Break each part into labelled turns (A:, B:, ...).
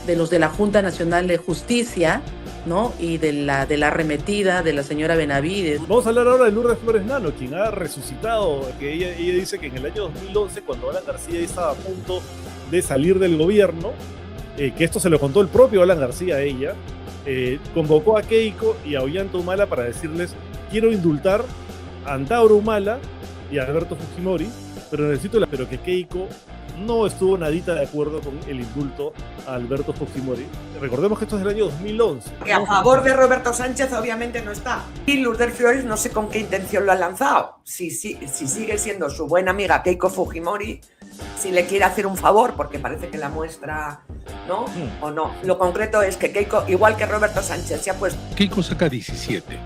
A: de los de la Junta Nacional de Justicia, ¿no? Y de la arremetida de la señora Benavides.
B: Vamos a hablar ahora de Lourdes Flores Nano, quien ha resucitado, que ella dice que en el año 2011, cuando Alan García estaba a punto de salir del gobierno, que esto se lo contó el propio Alan García a ella, convocó a Keiko y a Ollanta Humala para decirles: quiero indultar a Antauro Humala y a Alberto Fujimori, pero que Keiko no estuvo nadita de acuerdo con el indulto a Alberto Fujimori. Recordemos que esto es del año 2011.
C: Que a favor de Roberto Sánchez obviamente no está. Y Lourdes Flores no sé con qué intención lo ha lanzado. Si sigue siendo su buena amiga Keiko Fujimori, si le quiere hacer un favor, porque parece que la muestra, ¿no? O no. Lo concreto es que Keiko, igual que Roberto Sánchez, se ha puesto...
D: Keiko saca 17,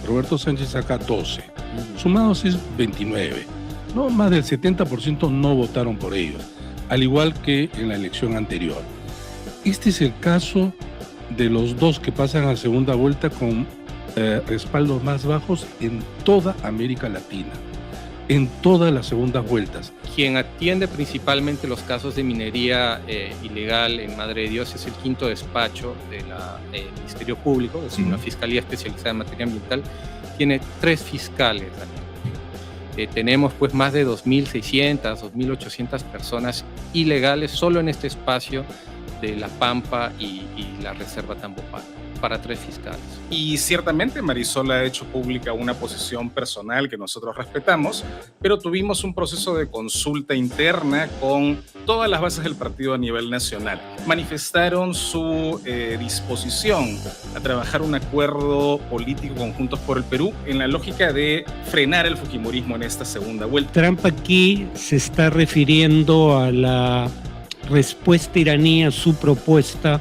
D: Roberto Sánchez saca 12, sumados es 29. No, más del 70% no votaron por ellos, al igual que en la elección anterior. Este es el caso de los dos que pasan a segunda vuelta con respaldos más bajos en toda América Latina, en todas las segundas vueltas.
E: Quien atiende principalmente los casos de minería ilegal en Madre de Dios es el quinto despacho del Ministerio Público, es decir, una fiscalía especializada en materia ambiental. Tiene 3 fiscales. Tenemos pues más de 2.600, 2.800 personas ilegales solo en este espacio de La Pampa y la Reserva Tambopata, para 3 fiscales.
F: Y ciertamente Marisol ha hecho pública una posición personal que nosotros respetamos, pero tuvimos un proceso de consulta interna con todas las bases del partido a nivel nacional. Manifestaron su disposición a trabajar un acuerdo político conjuntos por el Perú en la lógica de frenar el fujimorismo en esta segunda vuelta.
G: Trump aquí se está refiriendo a la respuesta iraní a su propuesta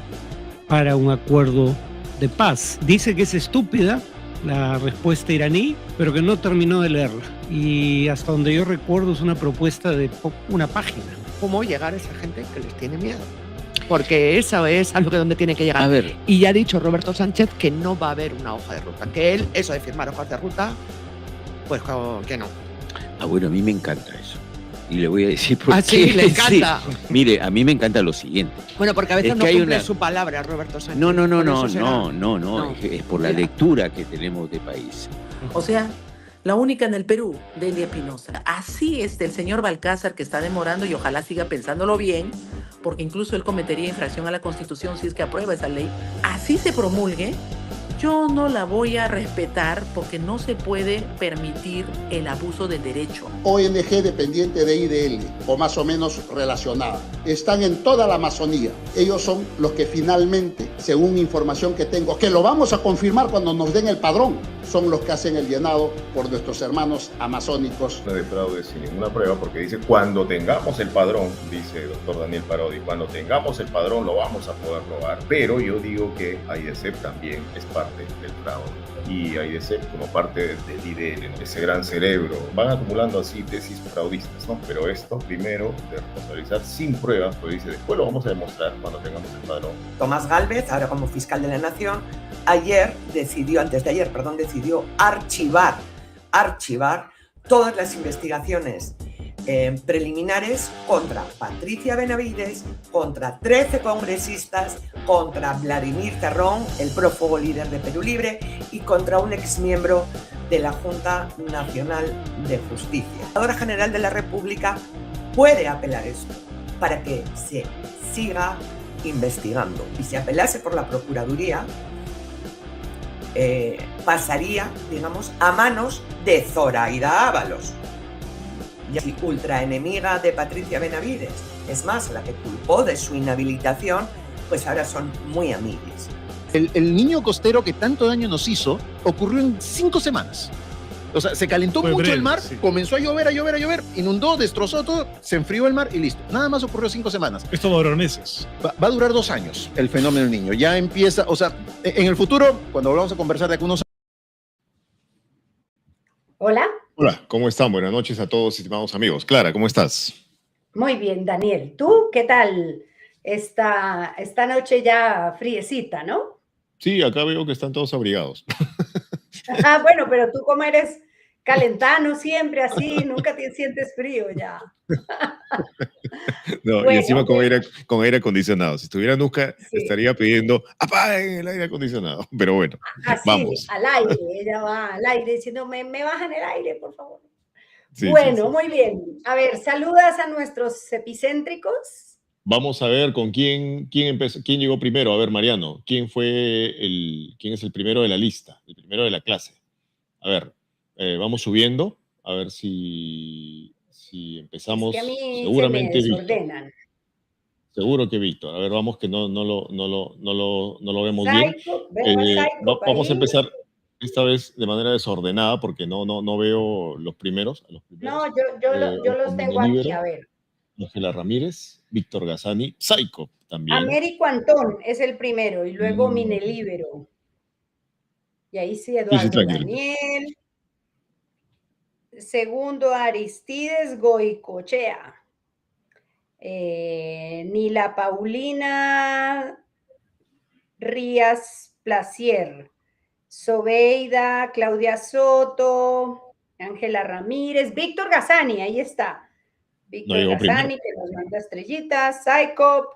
G: para un acuerdo de paz. Dice que es estúpida la respuesta iraní, pero que no terminó de leerla. Y hasta donde yo recuerdo es una propuesta de una página.
C: ¿Cómo llegar a esa gente que les tiene miedo? Porque eso es a lo que donde tiene que llegar.
H: A ver.
C: Y ya ha dicho Roberto Sánchez que no va a haber una hoja de ruta. Que él, eso de firmar hojas de ruta, pues que no.
H: Bueno, a mí me encanta eso. Y le voy a decir por qué.
C: Sí, le encanta.
H: Sí. Mire, a mí me encanta lo siguiente.
C: Bueno, porque a veces
H: es
C: no
H: que
C: cumple su palabra, Roberto Sánchez.
H: No.
C: No.
H: Es por la lectura que tenemos de país.
A: O sea, la única en el Perú, Delia Espinosa. Así es del señor Balcázar, que está demorando y ojalá siga pensándolo bien, porque incluso él cometería infracción a la Constitución si es que aprueba esa ley. Así se promulgue, yo no la voy a respetar porque no se puede permitir el abuso del derecho.
I: ONG dependiente de IDL, o más o menos relacionada. Están en toda la Amazonía. Ellos son los que finalmente, según información que tengo, que lo vamos a confirmar cuando nos den el padrón, son los que hacen el llenado por nuestros hermanos amazónicos.
J: No de fraude sin ninguna prueba, porque dice: cuando tengamos el padrón, dice el doctor Daniel Parodi, cuando tengamos el padrón lo vamos a poder probar. Pero yo digo que AIDESEP también es parte del fraude. Y AIDESEP como parte del IDL, ¿no? Ese gran cerebro. Van acumulando así tesis fraudistas, ¿no? Pero esto primero de responsabilizar sin pruebas, pues dice: después lo vamos a demostrar cuando tengamos el padrón.
C: Tomás Gálvez, ahora como fiscal de la Nación, decidió archivar todas las investigaciones preliminares contra Patricia Benavides, contra 13 congresistas, contra Vladimir Cerrón, el prófugo líder de Perú Libre, y contra un exmiembro de la Junta Nacional de Justicia. La Procuradora General de la República puede apelar esto para que se siga investigando. Y si apelase por la Procuraduría, pasaría, digamos, a manos de Zoraida Ábalos, y ultra enemiga de Patricia Benavides. Es más, la que culpó de su inhabilitación, pues ahora son muy amiguis.
K: El niño costero que tanto daño nos hizo ocurrió en 5 semanas. O sea, se calentó mucho breve, el mar, sí. Comenzó a llover, inundó, destrozó todo, se enfrió el mar y listo. Nada más ocurrió 5 semanas.
B: Esto va a durar meses.
K: Va a durar 2 años el fenómeno del niño. Ya empieza, o sea, en el futuro, cuando volvamos a conversar de aquí unos...
L: Hola.
M: Hola, ¿cómo están? Buenas noches a todos, estimados amigos. Clara, ¿cómo estás?
L: Muy bien, Daniel. ¿Tú qué tal? Esta noche ya friecita, ¿no?
M: Sí, acá veo que están todos abrigados.
L: Bueno, pero tú como eres Calentano siempre así, nunca te sientes frío ya.
M: No,
L: Bueno,
M: y encima con aire acondicionado. Si estuviera nunca,
L: sí.
M: estaría pidiendo, apaguen el aire acondicionado. Pero bueno,
L: Así,
M: vamos.
L: al aire, ella va al aire diciendo, me bajan el aire, por favor.
M: Sí,
L: Bueno,
M: sí.
L: muy bien. A ver, saludas a nuestros epicéntricos.
M: Vamos a ver con quién empezó, quién llegó primero. A ver, Mariano, quién es el primero de la lista, el primero de la clase. A ver, vamos subiendo, a ver si empezamos.
L: Es que a mí
M: Seguramente
L: se me
M: Víctor.
L: desordenan.
M: Seguro que Víctor. A ver, vamos que no lo vemos bien.
L: Psycho, veo a Psycho
M: Vamos a
L: ahí.
M: empezar esta vez de manera desordenada porque no veo los primeros.
L: No, yo los tengo aquí, a ver.
M: Ángela Ramírez, Víctor Gazzani, Psycho también.
L: Américo Antón es el primero y luego Minelíbero. Y ahí sí, Eduardo
M: tranquilo.
L: Daniel. Segundo, Aristides Goicochea. Nila Paulina Rías Placier. Sobeida, Claudia Soto, Ángela Ramírez, Víctor Gazzani, ahí está. Víctor Gazzani, que nos manda estrellitas, Psycho,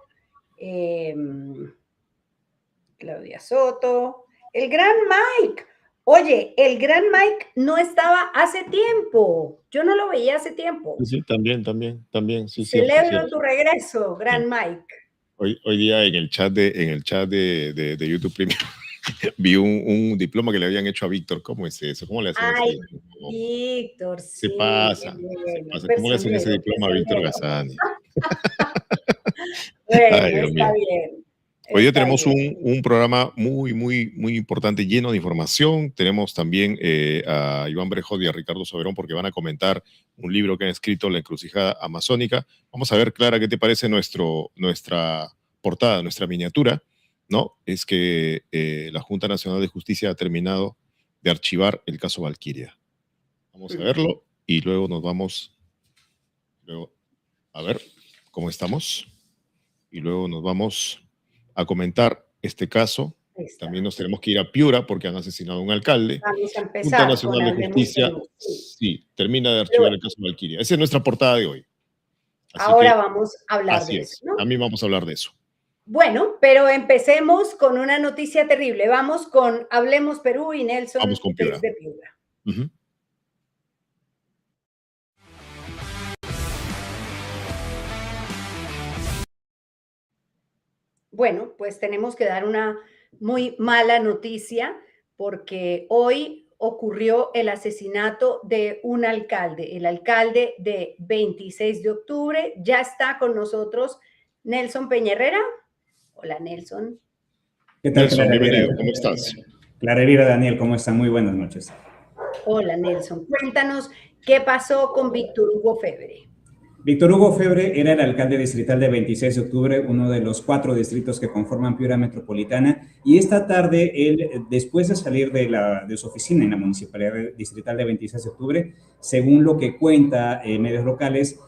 L: Claudia Soto, el gran Mike. Oye, el gran Mike no estaba hace tiempo. Yo no lo veía hace tiempo.
M: Sí, también. Sí,
L: celebro tu regreso, gran Mike.
M: Hoy día en el chat de YouTube Premium vi un diploma que le habían hecho a Víctor. ¿Cómo es eso? ¿Cómo le hacen
L: Ay,
M: ese diploma?
L: Víctor, sí.
M: Se pasa. ¿Cómo le hacen ese diploma a Víctor Gazzani?
L: Bueno,
M: Ay,
L: está bien.
M: Hoy día tenemos un programa muy importante, lleno de información. Tenemos también a Iván Brejos y a Ricardo Soberón porque van a comentar un libro que han escrito, La Encrucijada Amazónica. Vamos a ver, Clara, ¿qué te parece nuestra portada, nuestra miniatura? ¿No? Es que la Junta Nacional de Justicia ha terminado de archivar el caso Valquiria. Vamos a verlo y luego nos vamos a ver cómo estamos y luego nos vamos a comentar este caso. También nos tenemos que ir a Piura porque han asesinado a un alcalde.
L: Vamos a empezar.
M: Junta Nacional de Justicia, sí, termina de archivar el caso Valquiria. Esa es nuestra portada de hoy.
L: Ahora vamos a hablar de eso, ¿no?
M: A mí vamos a hablar de eso.
L: Bueno, pero empecemos con una noticia terrible. Vamos con Hablemos Perú y Nelson
M: vamos con Piura.
L: desde Piura. Bueno, pues tenemos que dar una muy mala noticia porque hoy ocurrió el asesinato de un alcalde, el alcalde de 26 de octubre. Ya está con nosotros Nelson Peña Herrera. Hola, Nelson.
N: ¿Qué tal,
M: Nelson, bienvenido. ¿Cómo estás?
N: Clara Elvira, Daniel, ¿cómo están? Muy buenas noches.
L: Hola, Nelson. Cuéntanos qué pasó con Víctor Hugo Febre.
N: Víctor Hugo Febre era el alcalde distrital de 26 de octubre, uno de los 4 distritos que conforman Piura Metropolitana, y esta tarde él, después de salir de su oficina en la Municipalidad Distrital de 26 de octubre, según lo que cuenta medios locales,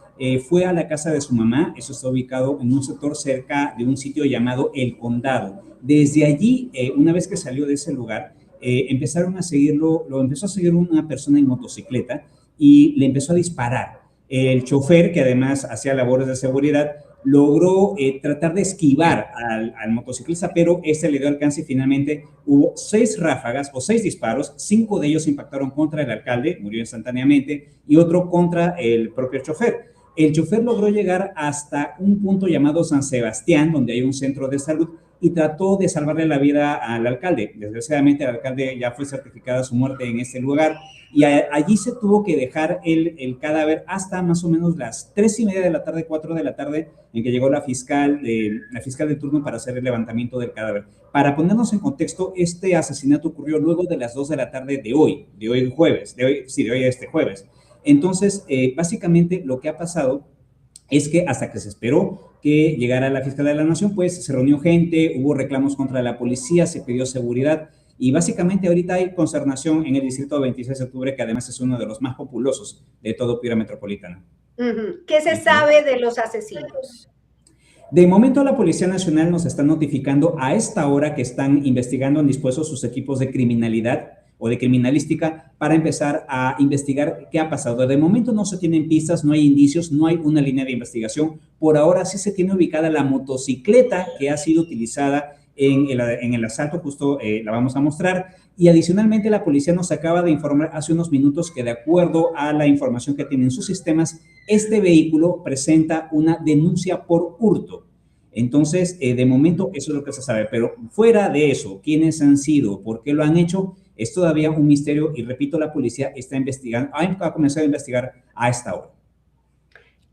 N: fue a la casa de su mamá. Eso está ubicado en un sector cerca de un sitio llamado El Condado. Desde allí, una vez que salió de ese lugar, empezaron a seguirlo, lo empezó a seguir una persona en motocicleta y le empezó a disparar. El chofer, que además hacía labores de seguridad, logró tratar de esquivar al motociclista, pero este le dio alcance y finalmente hubo 6 ráfagas o 6 disparos. 5 de ellos impactaron contra el alcalde, murió instantáneamente, y otro contra el propio chofer. El chofer logró llegar hasta un punto llamado San Sebastián, donde hay un centro de salud, y trató de salvarle la vida al alcalde. Desgraciadamente, el alcalde ya fue certificada su muerte en este lugar, y allí se tuvo que dejar el cadáver hasta más o menos las 3:30 de la tarde, 4 de la tarde, en que llegó la fiscal de turno para hacer el levantamiento del cadáver. Para ponernos en contexto, este asesinato ocurrió luego de las 2 de la tarde de hoy jueves. Entonces, básicamente lo que ha pasado es que hasta que se esperó que llegara la Fiscalía de la Nación, pues se reunió gente, hubo reclamos contra la policía, se pidió seguridad y básicamente ahorita hay consternación en el distrito de 26 de octubre, que además es uno de los más populosos de todo Piura Metropolitana.
L: ¿Qué se sabe de los asesinos?
N: De momento, la Policía Nacional nos está notificando a esta hora que están investigando en dispuestos sus equipos de criminalidad o de criminalística para empezar a investigar qué ha pasado. De momento no se tienen pistas, no hay indicios, no hay una línea de investigación. Por ahora sí se tiene ubicada la motocicleta que ha sido utilizada en el asalto, justo la vamos a mostrar. Y adicionalmente la policía nos acaba de informar hace unos minutos que de acuerdo a la información que tienen sus sistemas, este vehículo presenta una denuncia por hurto. Entonces, de momento eso es lo que se sabe, pero fuera de eso, quiénes han sido, por qué lo han hecho, es todavía un misterio y repito, la policía está investigando, ha comenzado a investigar a esta hora.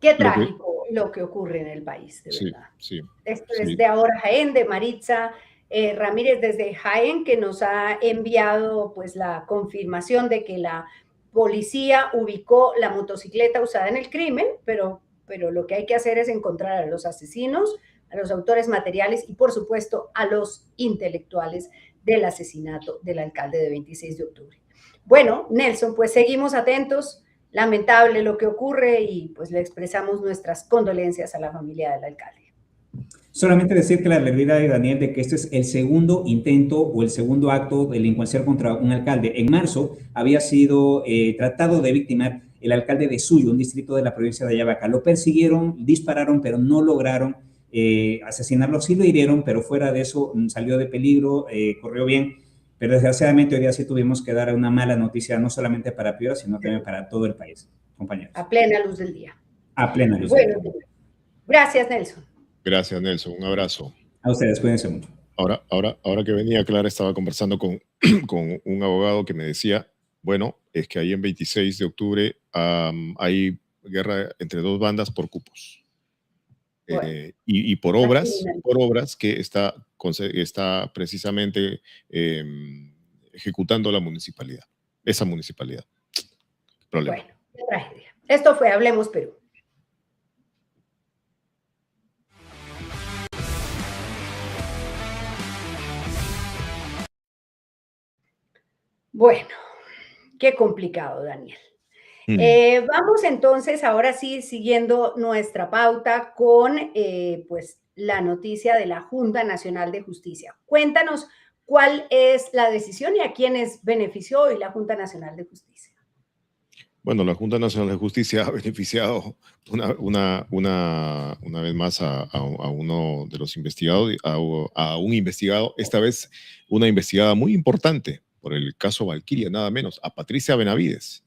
L: Qué trágico lo que ocurre en el país, de verdad.
M: Sí,
L: Esto es de ahora Jaén, de Maritza Ramírez desde Jaén, que nos ha enviado pues la confirmación de que la policía ubicó la motocicleta usada en el crimen, pero lo que hay que hacer es encontrar a los asesinos, a los autores materiales y, por supuesto, a los intelectuales del asesinato del alcalde de 26 de octubre. Bueno, Nelson, pues seguimos atentos. Lamentable lo que ocurre y pues le expresamos nuestras condolencias a la familia del alcalde.
N: Solamente decir que la realidad de Daniel de que este es el segundo intento o el segundo acto delincuencial contra un alcalde. En marzo había sido tratado de victimar el alcalde de Suyo, un distrito de la provincia de Ayabaca. Lo persiguieron, dispararon, pero no lograron asesinarlo. Sí lo hirieron, pero fuera de eso salió de peligro, corrió bien. Pero desgraciadamente hoy día sí tuvimos que dar una mala noticia, no solamente para Piura, sino también para todo el país, compañeros.
L: A plena luz del día.
N: A plena luz del día.
L: Gracias, Nelson.
M: Gracias, Nelson. Un abrazo.
N: A ustedes, cuídense mucho.
M: Ahora que venía, Clara estaba conversando con un abogado que me decía, bueno, es que ahí en 26 de octubre hay guerra entre dos bandas por cupos. Bueno, y por obras que está precisamente ejecutando la municipalidad, esa municipalidad. Problema.
L: Bueno, qué tragedia. Esto fue Hablemos Perú. Bueno, qué complicado, Daniel. Vamos entonces, ahora sí, siguiendo nuestra pauta con pues, la noticia de la Junta Nacional de Justicia. Cuéntanos cuál es la decisión y a quiénes benefició hoy la Junta Nacional de Justicia.
M: Bueno, la Junta Nacional de Justicia ha beneficiado una vez más a uno de los investigados, a un investigado, esta vez una investigada muy importante por el caso Valquiria, nada menos, a Patricia Benavides.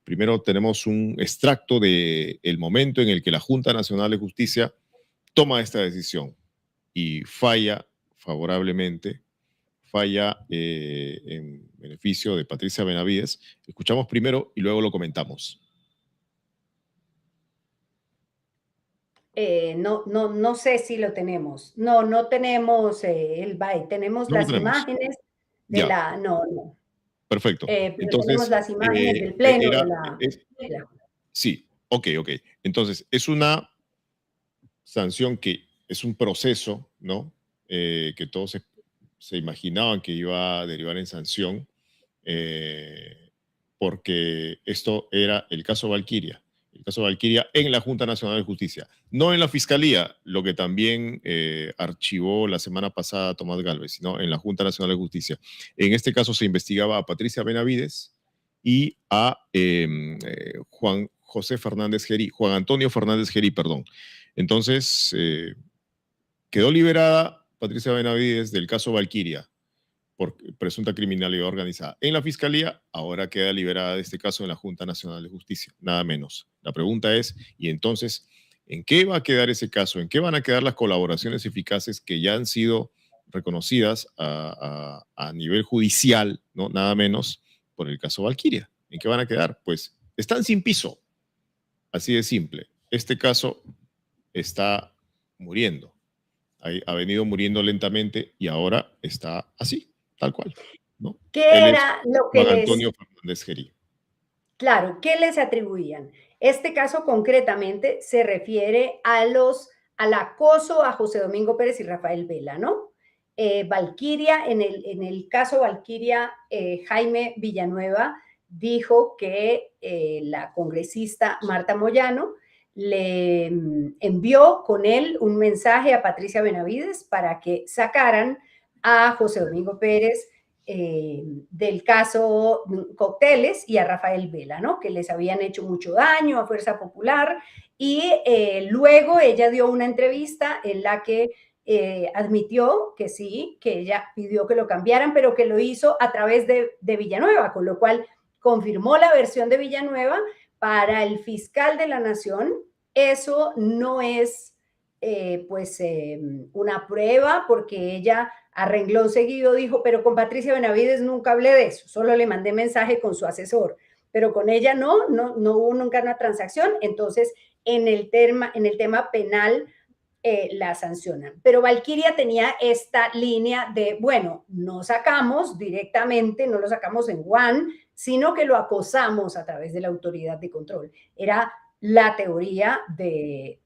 M: Primero tenemos un extracto del momento en el que la Junta Nacional de Justicia toma esta decisión y falla favorablemente, en beneficio de Patricia Benavides. Escuchamos primero y luego lo comentamos.
L: No sé si lo tenemos. No tenemos el byte. Tenemos las imágenes de la... No.
M: Perfecto.
L: Entonces, tenemos las imágenes del pleno
M: Sí, ok. Entonces, es una sanción que es un proceso, ¿no? Que todos se imaginaban que iba a derivar en sanción, porque esto era el caso Valquiria. El caso Valquiria en la Junta Nacional de Justicia, no en la Fiscalía, lo que también archivó la semana pasada Tomás Gálvez, sino en la Junta Nacional de Justicia. En este caso se investigaba a Patricia Benavides y a Juan Antonio Fernández Gerí, perdón. Entonces, quedó liberada Patricia Benavides del caso Valquiria por presunta criminalidad organizada. En la Fiscalía, ahora queda liberada de este caso en la Junta Nacional de Justicia, nada menos. La pregunta es, ¿y entonces en qué va a quedar ese caso? ¿En qué van a quedar las colaboraciones eficaces que ya han sido reconocidas a nivel judicial, ¿no? Nada menos, por el caso Valquiria? ¿En qué van a quedar? Pues están sin piso. Así de simple. Este caso está muriendo. Ha venido muriendo lentamente y ahora está así. Tal cual, ¿no?
L: ¿Qué era lo que
M: Juan Antonio Fernández Gerí.
L: Claro, ¿qué les atribuían? Este caso concretamente se refiere al acoso a José Domingo Pérez y Rafael Vela, ¿no? Valquiria, en el caso Valquiria, Jaime Villanueva dijo que la congresista Marta Moyano le envió con él un mensaje a Patricia Benavides para que sacaran a José Domingo Pérez del caso Cócteles y a Rafael Vela, ¿no? Que les habían hecho mucho daño a Fuerza Popular, y luego ella dio una entrevista en la que admitió que sí, que ella pidió que lo cambiaran, pero que lo hizo a través de Villanueva, con lo cual confirmó la versión de Villanueva. Para el fiscal de la Nación, eso no es una prueba, porque ella a renglón seguido dijo, pero con Patricia Benavides nunca hablé de eso, solo le mandé mensaje con su asesor, pero con ella no hubo nunca una transacción. Entonces en el tema penal la sancionan. Pero Valkyria tenía esta línea de, bueno, no sacamos directamente, no lo sacamos en One, sino que lo acosamos a través de la autoridad de control. Era la teoría de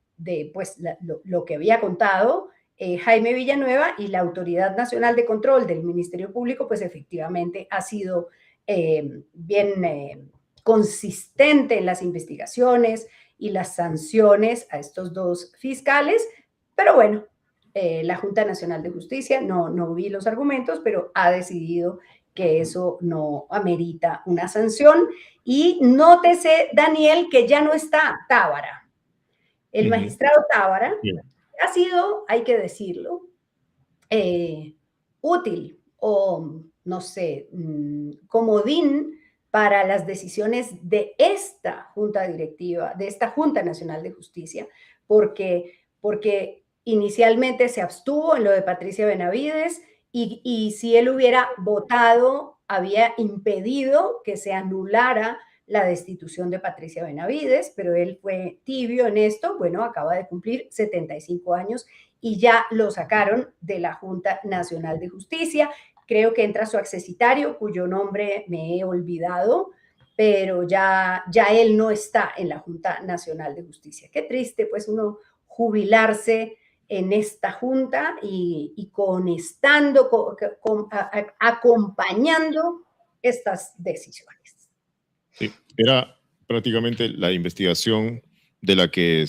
L: lo que había contado Jaime Villanueva, y la Autoridad Nacional de Control del Ministerio Público, pues efectivamente ha sido bien consistente en las investigaciones y las sanciones a estos dos fiscales. Pero bueno, la Junta Nacional de Justicia, no vi los argumentos, pero ha decidido que eso no amerita una sanción. Y nótese, Daniel, que ya no está Tábara. El magistrado Tábara ha sido, hay que decirlo, útil o, no sé, comodín para las decisiones de esta Junta Directiva, de esta Junta Nacional de Justicia, porque inicialmente se abstuvo en lo de Patricia Benavides, y si él hubiera votado, había impedido que se anulara la destitución de Patricia Benavides, pero él fue tibio en esto. Bueno, acaba de cumplir 75 años y ya lo sacaron de la Junta Nacional de Justicia. Creo que entra su accesitario, cuyo nombre me he olvidado, pero ya él no está en la Junta Nacional de Justicia. Qué triste, pues, uno jubilarse en esta junta y acompañando estas decisiones.
M: Sí, era prácticamente la investigación de la que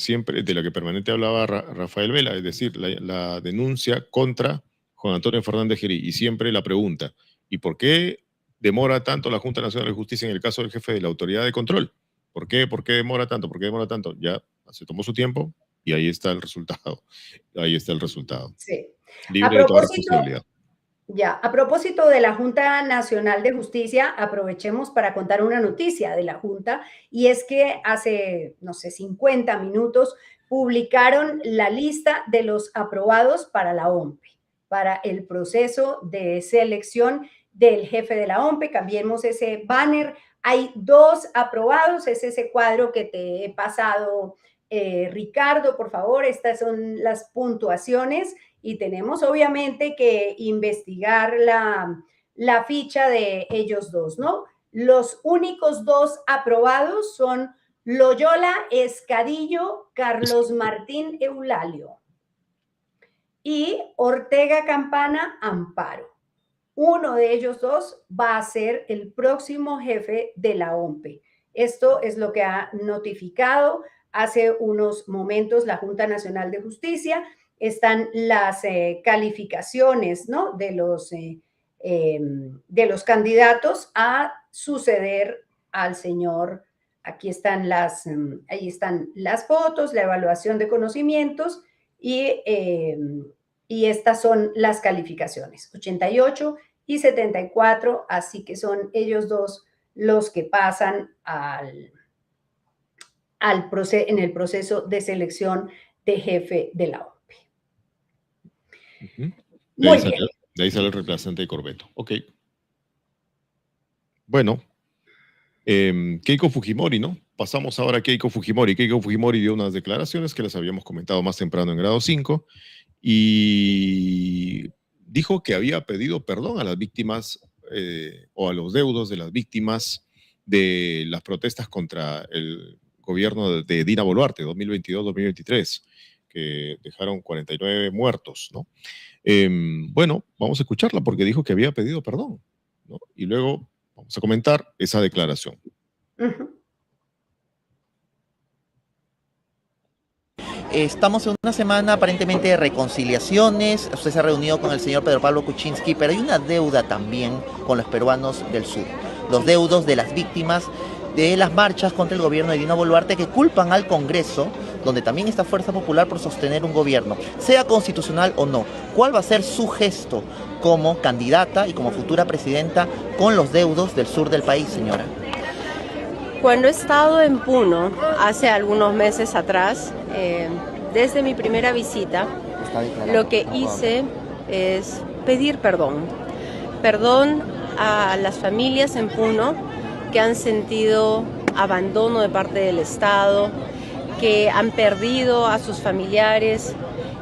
M: permanente hablaba Rafael Vela, es decir, la denuncia contra Juan Antonio Fernández Gerí, y siempre la pregunta, ¿y por qué demora tanto la Junta Nacional de Justicia en el caso del jefe de la Autoridad de Control? ¿Por qué demora tanto? ¿Por qué demora tanto? Ya se tomó su tiempo y ahí está el resultado. Ahí está el resultado.
L: Sí.
M: Libre de toda responsabilidad.
L: Ya, a propósito de la Junta Nacional de Justicia, aprovechemos para contar una noticia de la Junta, y es que hace, no sé, 50 minutos publicaron la lista de los aprobados para la OMPE, para el proceso de selección del jefe de la OMPE. Cambiemos ese banner. Hay 2 aprobados, es ese cuadro que te he pasado, Ricardo, por favor. Estas son las puntuaciones. Y tenemos obviamente que investigar la ficha de ellos dos, ¿no? Los únicos 2 aprobados son Loyola Escadillo, Carlos Martín Eulalio, y Ortega Campana Amparo. Uno de ellos 2 va a ser el próximo jefe de la OMPE. Esto es lo que ha notificado hace unos momentos la Junta Nacional de Justicia. Están las calificaciones, ¿no?, de los candidatos a suceder al señor. Aquí están ahí están las fotos, la evaluación de conocimientos, y estas son las calificaciones, 88 y 74, así que son ellos 2 los que pasan en el proceso de selección de jefe de la OMPE.
M: De ahí sale el reemplazante de Corbeto. Ok. Bueno, Keiko Fujimori, ¿no? Pasamos ahora a Keiko Fujimori. Keiko Fujimori dio unas declaraciones que les habíamos comentado más temprano en grado 5 y dijo que había pedido perdón a las víctimas o a los deudos de las víctimas de las protestas contra el gobierno de Dina Boluarte, 2022-2023. Que dejaron 49 muertos, ¿no? Bueno, vamos a escucharla porque dijo que había pedido perdón, ¿no? Y luego vamos a comentar esa declaración.
O: Estamos en una semana aparentemente de reconciliaciones. Usted se ha reunido con el señor Pedro Pablo Kuczynski, pero hay una deuda también con los peruanos del sur. Los deudos de las víctimas de las marchas contra el gobierno de Dina Boluarte, que culpan al Congreso, donde también está Fuerza Popular, por sostener un gobierno, sea constitucional o no. ¿Cuál va a ser su gesto como candidata y como futura presidenta con los deudos del sur del país, señora?
P: Cuando he estado en Puno, hace algunos meses atrás, desde mi primera visita, lo que hice es pedir perdón. Perdón a las familias en Puno que han sentido abandono de parte del Estado, que han perdido a sus familiares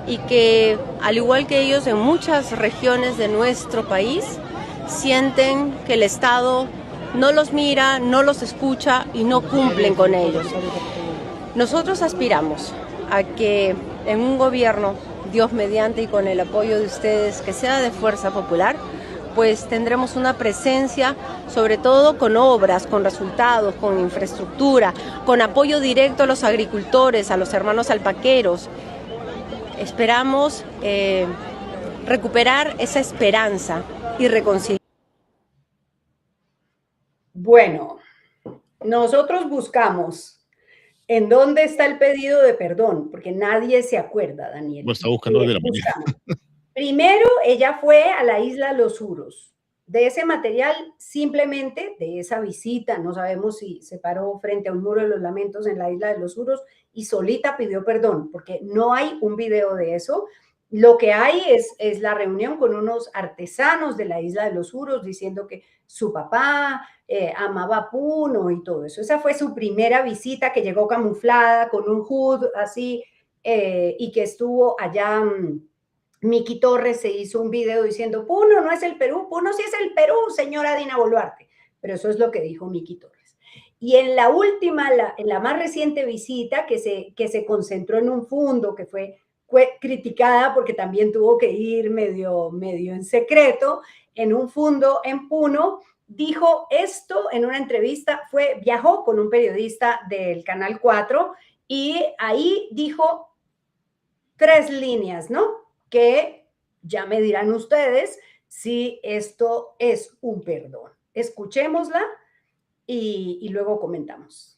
P: y que, al igual que ellos, en muchas regiones de nuestro país, sienten que el Estado no los mira, no los escucha y no cumplen con ellos. Nosotros aspiramos a que en un gobierno, Dios mediante y con el apoyo de ustedes, que sea de Fuerza Popular, pues tendremos una presencia, sobre todo con obras, con resultados, con infraestructura, con apoyo directo a los agricultores, a los hermanos alpaqueros. Esperamos recuperar esa esperanza y reconciliar.
L: Bueno, nosotros buscamos en dónde está el pedido de perdón, porque nadie se acuerda, Daniel.
M: Lo está buscando desde la mañana.
L: Primero, ella fue a la isla Los Uros. De ese material, simplemente de esa visita, no sabemos si se paró frente a un muro de los lamentos en la isla de Los Uros y solita pidió perdón, porque no hay un video de eso. Lo que hay es la reunión con unos artesanos de la isla de Los Uros diciendo que su papá amaba Puno y todo eso. Esa fue su primera visita, que llegó camuflada con un hood así y que estuvo allá. Miki Torres se hizo un video diciendo, Puno no es el Perú, Puno sí es el Perú, señora Dina Boluarte. Pero eso es lo que dijo Miki Torres. Y en la última, en la más reciente visita, que se concentró en un fondo, que fue criticada porque también tuvo que ir medio en secreto, en un fondo en Puno, dijo esto en una entrevista, viajó con un periodista del Canal 4 y ahí dijo 3 líneas, ¿no? Que ya me dirán ustedes si esto es un perdón. Escuchémosla y luego comentamos.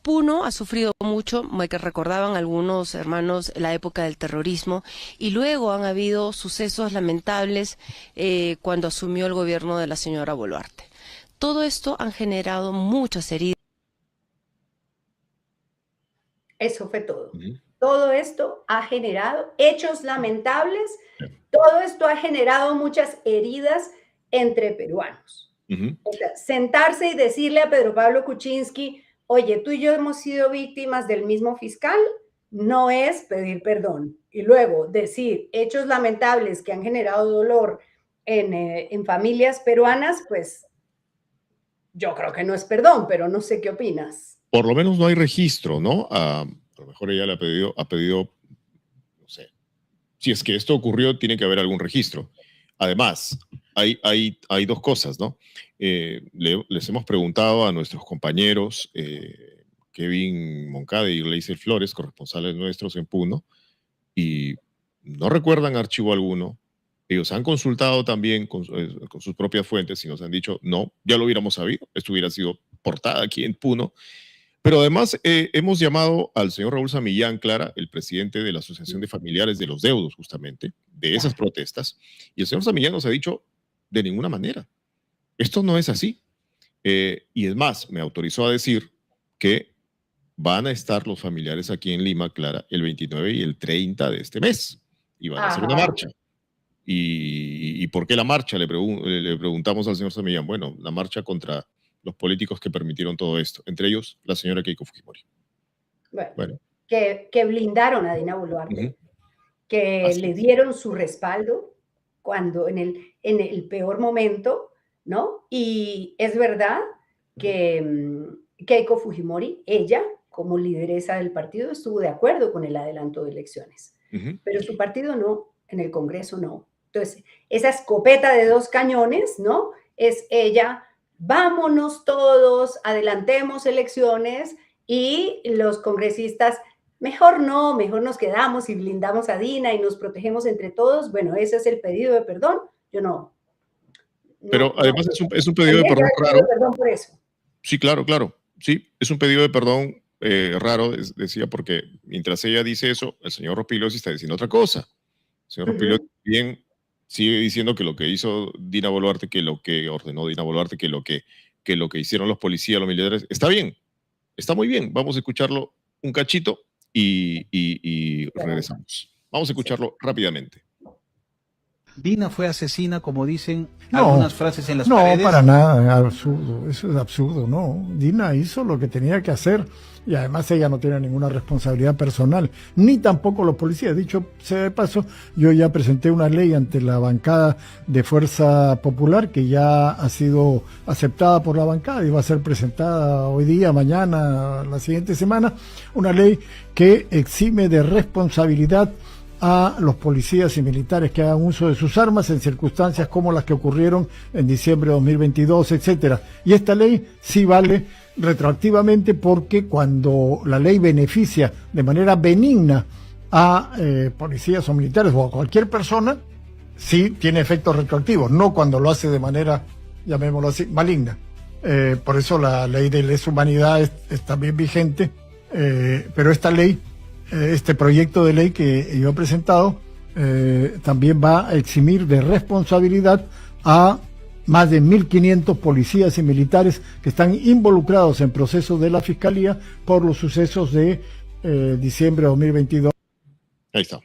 P: Puno ha sufrido mucho, que recordaban algunos hermanos la época del terrorismo, y luego han habido sucesos lamentables cuando asumió el gobierno de la señora Boluarte. Todo esto han generado muchas heridas.
L: Eso fue todo. Todo esto ha generado hechos lamentables, todo esto ha generado muchas heridas entre peruanos. O sea, sentarse y decirle a Pedro Pablo Kuczynski, oye, tú y yo hemos sido víctimas del mismo fiscal, no es pedir perdón. Y luego decir hechos lamentables que han generado dolor en familias peruanas, pues yo creo que no es perdón, pero no sé qué opinas.
M: Por lo menos no hay registro, ¿no? A lo mejor ella ha pedido, no sé, si es que esto ocurrió, tiene que haber algún registro. Además, hay 2 cosas, ¿no? Les hemos preguntado a nuestros compañeros, Kevin Moncada y Gleiser Flores, corresponsales nuestros en Puno, y no recuerdan archivo alguno. Ellos han consultado también con sus propias fuentes y nos han dicho, no, ya lo hubiéramos sabido, esto hubiera sido portada aquí en Puno. Pero además hemos llamado al señor Raúl Samillán Clara, el presidente de la Asociación de Familiares de los Deudos, justamente, de esas protestas, y el señor Samillán nos ha dicho, de ninguna manera, esto no es así. Y es más, me autorizó a decir que van a estar los familiares aquí en Lima, Clara, el 29 y el 30 de este mes, y van a hacer una marcha. ¿Y por qué la marcha? Le preguntamos al señor Samillán. Bueno, la marcha contra los políticos que permitieron todo esto, entre ellos la señora Keiko Fujimori.
L: Bueno. Que blindaron a Dina Boluarte, que le dieron su respaldo cuando en el peor momento, ¿no? Y es verdad que Keiko Fujimori, ella, como lideresa del partido, estuvo de acuerdo con el adelanto de elecciones, pero su partido no, en el Congreso no. Entonces, esa escopeta de 2 cañones, ¿no? Es ella, vámonos todos, adelantemos elecciones, y los congresistas, mejor no, mejor nos quedamos y blindamos a Dina y nos protegemos entre todos. Bueno, ese es el pedido de perdón. Yo no.
M: Pero además es un pedido de perdón raro.
L: Perdón por eso.
M: Sí, claro. Sí, es un pedido de perdón raro, decía, porque mientras ella dice eso, el señor Rospigliosi está diciendo otra cosa. El señor Rospigliosi bien sigue diciendo que lo que hizo Dina Boluarte, que lo que ordenó Dina Boluarte, que lo que hicieron los policías, los militares, está bien, está muy bien. Vamos a escucharlo un cachito y regresamos. Vamos a escucharlo rápidamente.
Q: Dina fue asesina, como dicen algunas frases en las paredes.
R: No, para nada, absurdo, eso es absurdo, no. Dina hizo lo que tenía que hacer y además ella no tiene ninguna responsabilidad personal, ni tampoco los policías. Dicho sea de paso, yo ya presenté una ley ante la bancada de Fuerza Popular que ya ha sido aceptada por la bancada y va a ser presentada hoy día, mañana, la siguiente semana, una ley que exime de responsabilidad a los policías y militares que hagan uso de sus armas en circunstancias como las que ocurrieron en diciembre de 2022, etcétera. Y esta ley sí vale retroactivamente porque cuando la ley beneficia de manera benigna a policías o militares o a cualquier persona, sí tiene efectos retroactivos, no cuando lo hace de manera, llamémoslo así, maligna. Por eso la ley de lesa humanidad es también vigente, pero esta ley, este proyecto de ley que yo he presentado también va a eximir de responsabilidad a más de 1.500 policías y militares que están involucrados en procesos de la Fiscalía por los sucesos de diciembre de 2022.
M: Ahí está.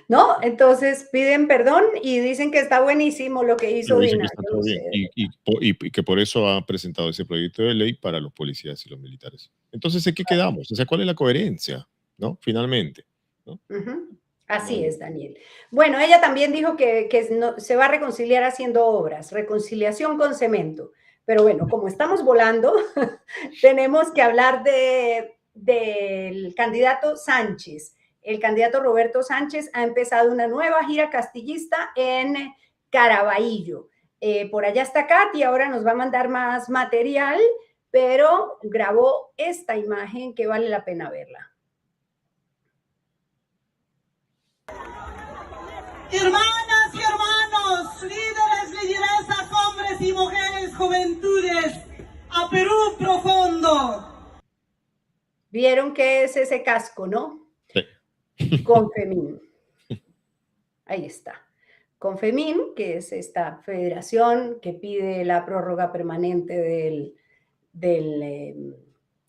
L: ¿No? Entonces piden perdón y dicen que está buenísimo lo que hizo Dina.
M: Y que por eso ha presentado ese proyecto de ley para los policías y los militares. Entonces, ¿en qué quedamos? O sea, ¿cuál es la coherencia? ¿No? Finalmente, ¿no?
L: Así es, Daniel. Bueno, ella también dijo que no, se va a reconciliar haciendo obras, reconciliación con cemento. Pero bueno, como estamos volando, tenemos que hablar del candidato Sánchez. El candidato Roberto Sánchez ha empezado una nueva gira castillista en Caraballo. Por allá está Katy, ahora nos va a mandar más material, pero grabó esta imagen que vale la pena verla.
S: Hermanas y hermanos, líderes, lideresas, hombres y mujeres, juventudes, a Perú profundo.
L: ¿Vieron qué es ese casco, no?
M: Sí.
L: Confemín. Ahí está. Confemín, que es esta federación que pide la prórroga permanente del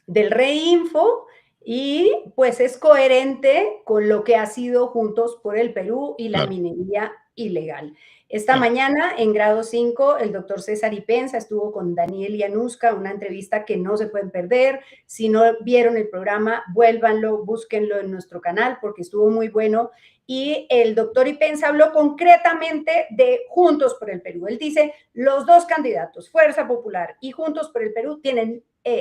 L: Reinfo, y pues es coherente con lo que ha sido Juntos por el Perú y la minería ilegal. Esta mañana, en grado 5, el doctor César Ipenza estuvo con Daniel Llanuska, una entrevista que no se pueden perder. Si no vieron el programa, vuélvanlo, búsquenlo en nuestro canal porque estuvo muy bueno. Y el doctor Ipenza habló concretamente de Juntos por el Perú. Él dice, los dos candidatos, Fuerza Popular y Juntos por el Perú,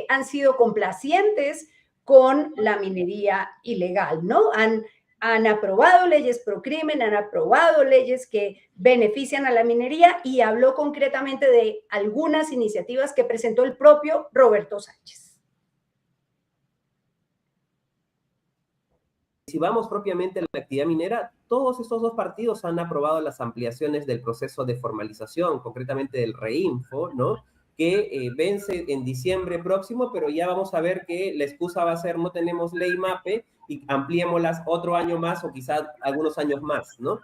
L: han sido complacientes con la minería ilegal, ¿no? Han aprobado leyes pro crimen, han aprobado leyes que benefician a la minería y habló concretamente de algunas iniciativas que presentó el propio Roberto Sánchez.
T: Si vamos propiamente a la actividad minera, todos estos dos partidos han aprobado las ampliaciones del proceso de formalización, concretamente del Reinfo, ¿no? Que vence en diciembre próximo, pero ya vamos a ver que la excusa va a ser no tenemos ley MAPE y ampliémoslas otro año más o quizás algunos años más, ¿no?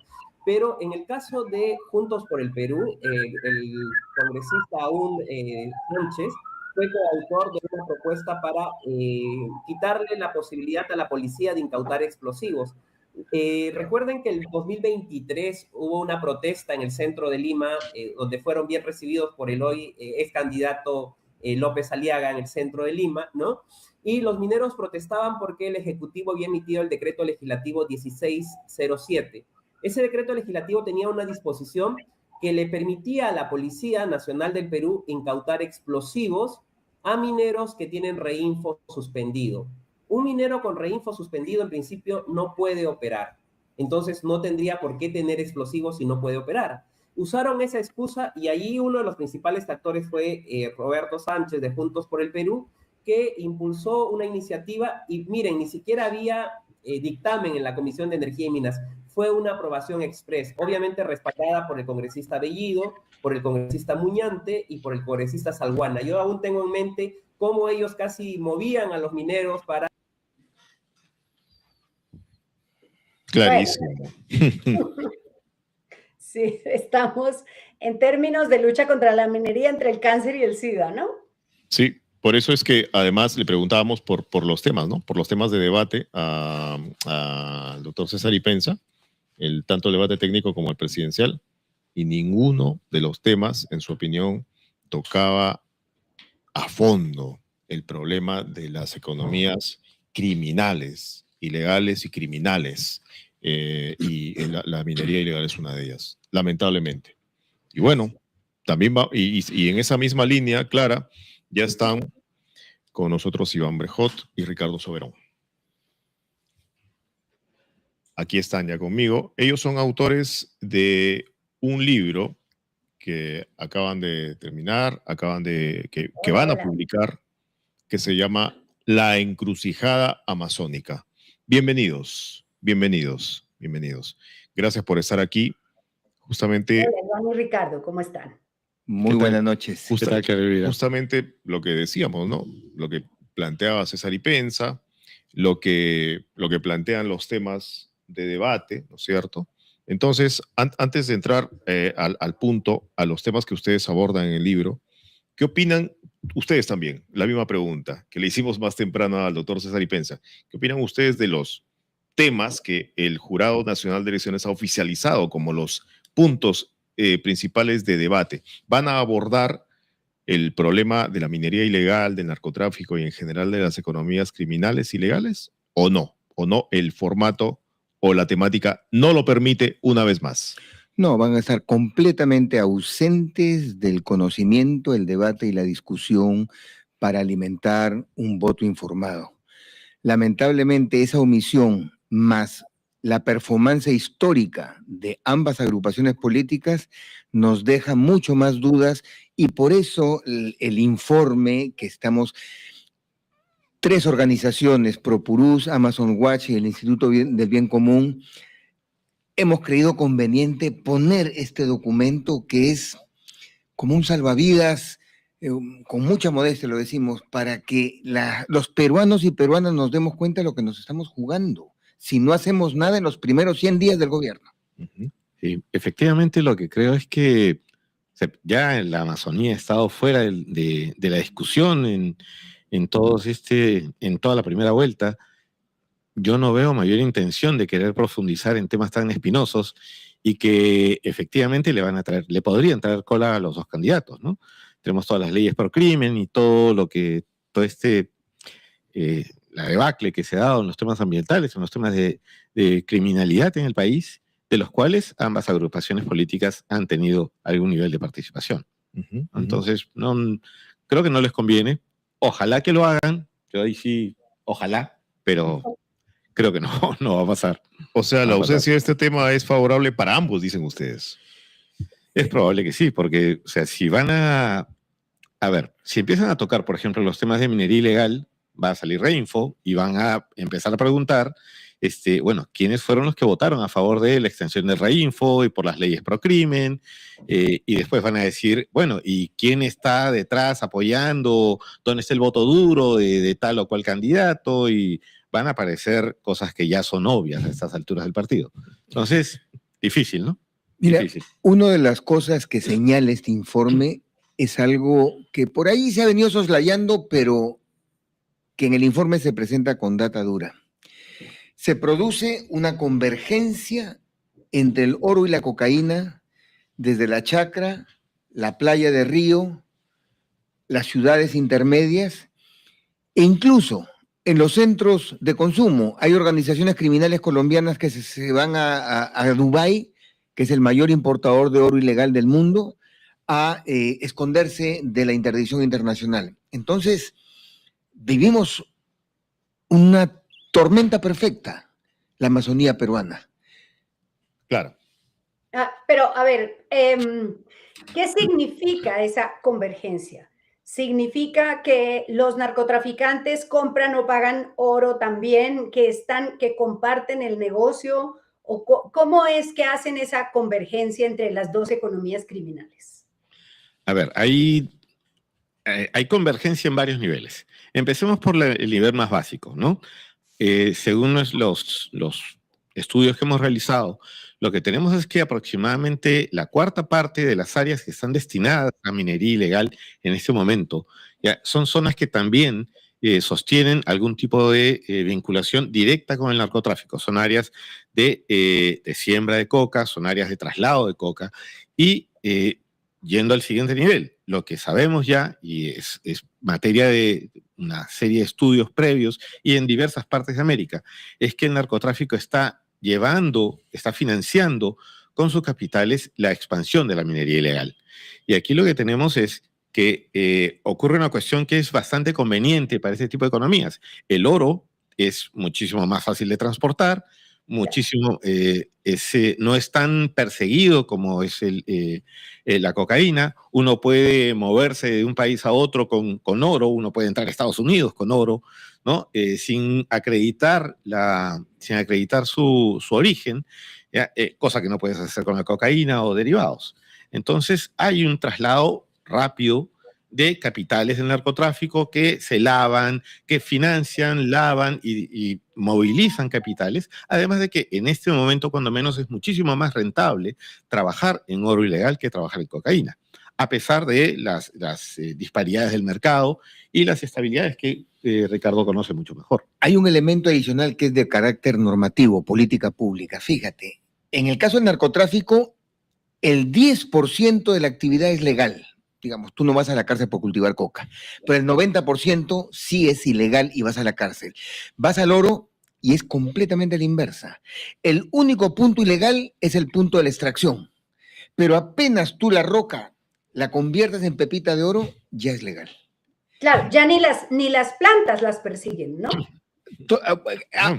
T: Pero en el caso de Juntos por el Perú, el congresista aún Sánchez fue coautor de una propuesta para quitarle la posibilidad a la policía de incautar explosivos. Recuerden que en el 2023 hubo una protesta en el centro de Lima, donde fueron bien recibidos por el hoy ex candidato López Aliaga en el centro de Lima, ¿no? Y los mineros protestaban porque el Ejecutivo había emitido el decreto legislativo 1607. Ese decreto legislativo tenía una disposición que le permitía a la Policía Nacional del Perú incautar explosivos a mineros que tienen reinfo suspendido. Un minero con reinfo suspendido en principio no puede operar, entonces no tendría por qué tener explosivos si no puede operar. Usaron esa excusa y allí uno de los principales actores fue Roberto Sánchez de Juntos por el Perú, que impulsó una iniciativa y miren, ni siquiera había dictamen en la Comisión de Energía y Minas. Fue una aprobación express, obviamente respaldada por el congresista Bellido, por el congresista Muñante y por el congresista Salguana. Yo aún tengo en mente cómo ellos casi movían a los mineros para...
M: Clarísimo.
L: Sí, estamos en términos de lucha contra la minería entre el cáncer y el SIDA, ¿no?
M: Sí, por eso es que además le preguntábamos por los temas, ¿no? Por los temas de debate al doctor César Ipenza, tanto el debate técnico como el presidencial, y ninguno de los temas, en su opinión, tocaba a fondo el problema de las economías criminales, ilegales y criminales, y la minería ilegal es una de ellas, lamentablemente. Y bueno, también va, y en esa misma línea, Clara, ya están con nosotros Iván Brejot y Ricardo Soberón. Aquí están ya conmigo. Ellos son autores de un libro que acaban de terminar, que van a publicar, que se llama La Encrucijada Amazónica. Bienvenidos, bienvenidos, bienvenidos. Gracias por estar aquí. Justamente...
L: Hola, Iván y Ricardo, ¿cómo están?
H: Muy buenas noches.
M: Justamente lo que decíamos, ¿no? Lo que planteaba César Ipenza, lo que plantean los temas de debate, ¿no es cierto? Entonces, antes de entrar al punto, a los temas que ustedes abordan en el libro, ¿qué opinan ustedes también? La misma pregunta que le hicimos más temprano al doctor César Ipenza. ¿Qué opinan ustedes de los temas que el Jurado Nacional de Elecciones ha oficializado como los puntos principales de debate? ¿Van a abordar el problema de la minería ilegal, del narcotráfico y en general de las economías criminales ilegales? ¿O no? ¿O no el formato o la temática no lo permite una vez más?
H: No, van a estar completamente ausentes del conocimiento, el debate y la discusión para alimentar un voto informado. Lamentablemente, esa omisión más la performance histórica de ambas agrupaciones políticas nos deja mucho más dudas y por eso el informe que estamos... 3 organizaciones, ProPurús, Amazon Watch y el Instituto del Bien Común, hemos creído conveniente poner este documento que es como un salvavidas, con mucha modestia lo decimos, para que los peruanos y peruanas nos demos cuenta de lo que nos estamos jugando si no hacemos nada en los primeros 100 días del gobierno.
U: Sí, efectivamente lo que creo es que ya la Amazonía ha estado fuera de la discusión en toda la primera vuelta. Yo no veo mayor intención de querer profundizar en temas tan espinosos y que efectivamente le podrían traer cola a los dos candidatos, ¿no? Tenemos todas las leyes pro crimen y la debacle que se ha dado en los temas ambientales, en los temas de criminalidad en el país, de los cuales ambas agrupaciones políticas han tenido algún nivel de participación. Entonces, creo que no les conviene. Ojalá que lo hagan, yo ahí sí, ojalá, pero creo que no va a pasar.
M: O sea, la ausencia de este tema es favorable para ambos, dicen ustedes.
U: Es probable que sí, porque, o sea, si van a ver, si empiezan a tocar, por ejemplo, los temas de minería ilegal, va a salir Reinfo y van a empezar a preguntar, ¿quiénes fueron los que votaron a favor de la extensión del Reinfo y por las leyes pro crimen? Y después van a decir, bueno, ¿y quién está detrás apoyando? ¿Dónde está el voto duro de tal o cual candidato? Y van a aparecer cosas que ya son obvias a estas alturas del partido. Entonces, difícil, ¿no?
H: Mira, una de las cosas que señala este informe es algo que por ahí se ha venido soslayando, pero que en el informe se presenta con data dura. Se produce una convergencia entre el oro y la cocaína desde la chacra, la playa de Río, las ciudades intermedias e incluso en los centros de consumo. Hay organizaciones criminales colombianas que se van a Dubái, que es el mayor importador de oro ilegal del mundo, a esconderse de la interdicción internacional. Entonces, vivimos una tormenta perfecta, la Amazonía peruana.
M: Claro.
L: Pero, a ver, ¿qué significa esa convergencia? significa que los narcotraficantes compran o pagan oro también, que comparten el negocio, o cómo es que hacen esa convergencia entre las dos economías criminales.
U: A ver, hay convergencia en varios niveles. Empecemos por el nivel más básico, ¿no? Según los estudios que hemos realizado, lo que tenemos es que aproximadamente la cuarta parte de las áreas que están destinadas a minería ilegal en este momento ya son zonas que también sostienen algún tipo de vinculación directa con el narcotráfico. Son áreas de siembra de coca, son áreas de traslado de coca y yendo al siguiente nivel, lo que sabemos ya, y es materia de una serie de estudios previos y en diversas partes de América, es que el narcotráfico está financiando con sus capitales la expansión de la minería ilegal. Y aquí lo que tenemos es que ocurre una cuestión que es bastante conveniente para este tipo de economías. El oro es muchísimo más fácil de transportar, no es tan perseguido como es la cocaína. Uno puede moverse de un país a otro con oro, uno puede entrar a Estados Unidos con oro, ¿no? Sin acreditar su origen, ¿ya? Cosa que no puedes hacer con la cocaína o derivados. Entonces hay un traslado rápido de capitales del narcotráfico que se lavan, que financian, lavan y movilizan capitales, además de que en este momento, cuando menos, es muchísimo más rentable trabajar en oro ilegal que trabajar en cocaína, a pesar de las disparidades del mercado y las estabilidades que Ricardo conoce mucho mejor.
H: Hay un elemento adicional que es de carácter normativo, política pública. Fíjate, en el caso del narcotráfico, el 10% de la actividad es legal. Digamos, tú no vas a la cárcel por cultivar coca, pero el 90% sí es ilegal y vas a la cárcel. Vas al oro y es completamente a la inversa. El único punto ilegal es el punto de la extracción, pero apenas tú la roca la conviertes en pepita de oro, ya es legal.
L: Claro, ya ni las plantas las persiguen, ¿no?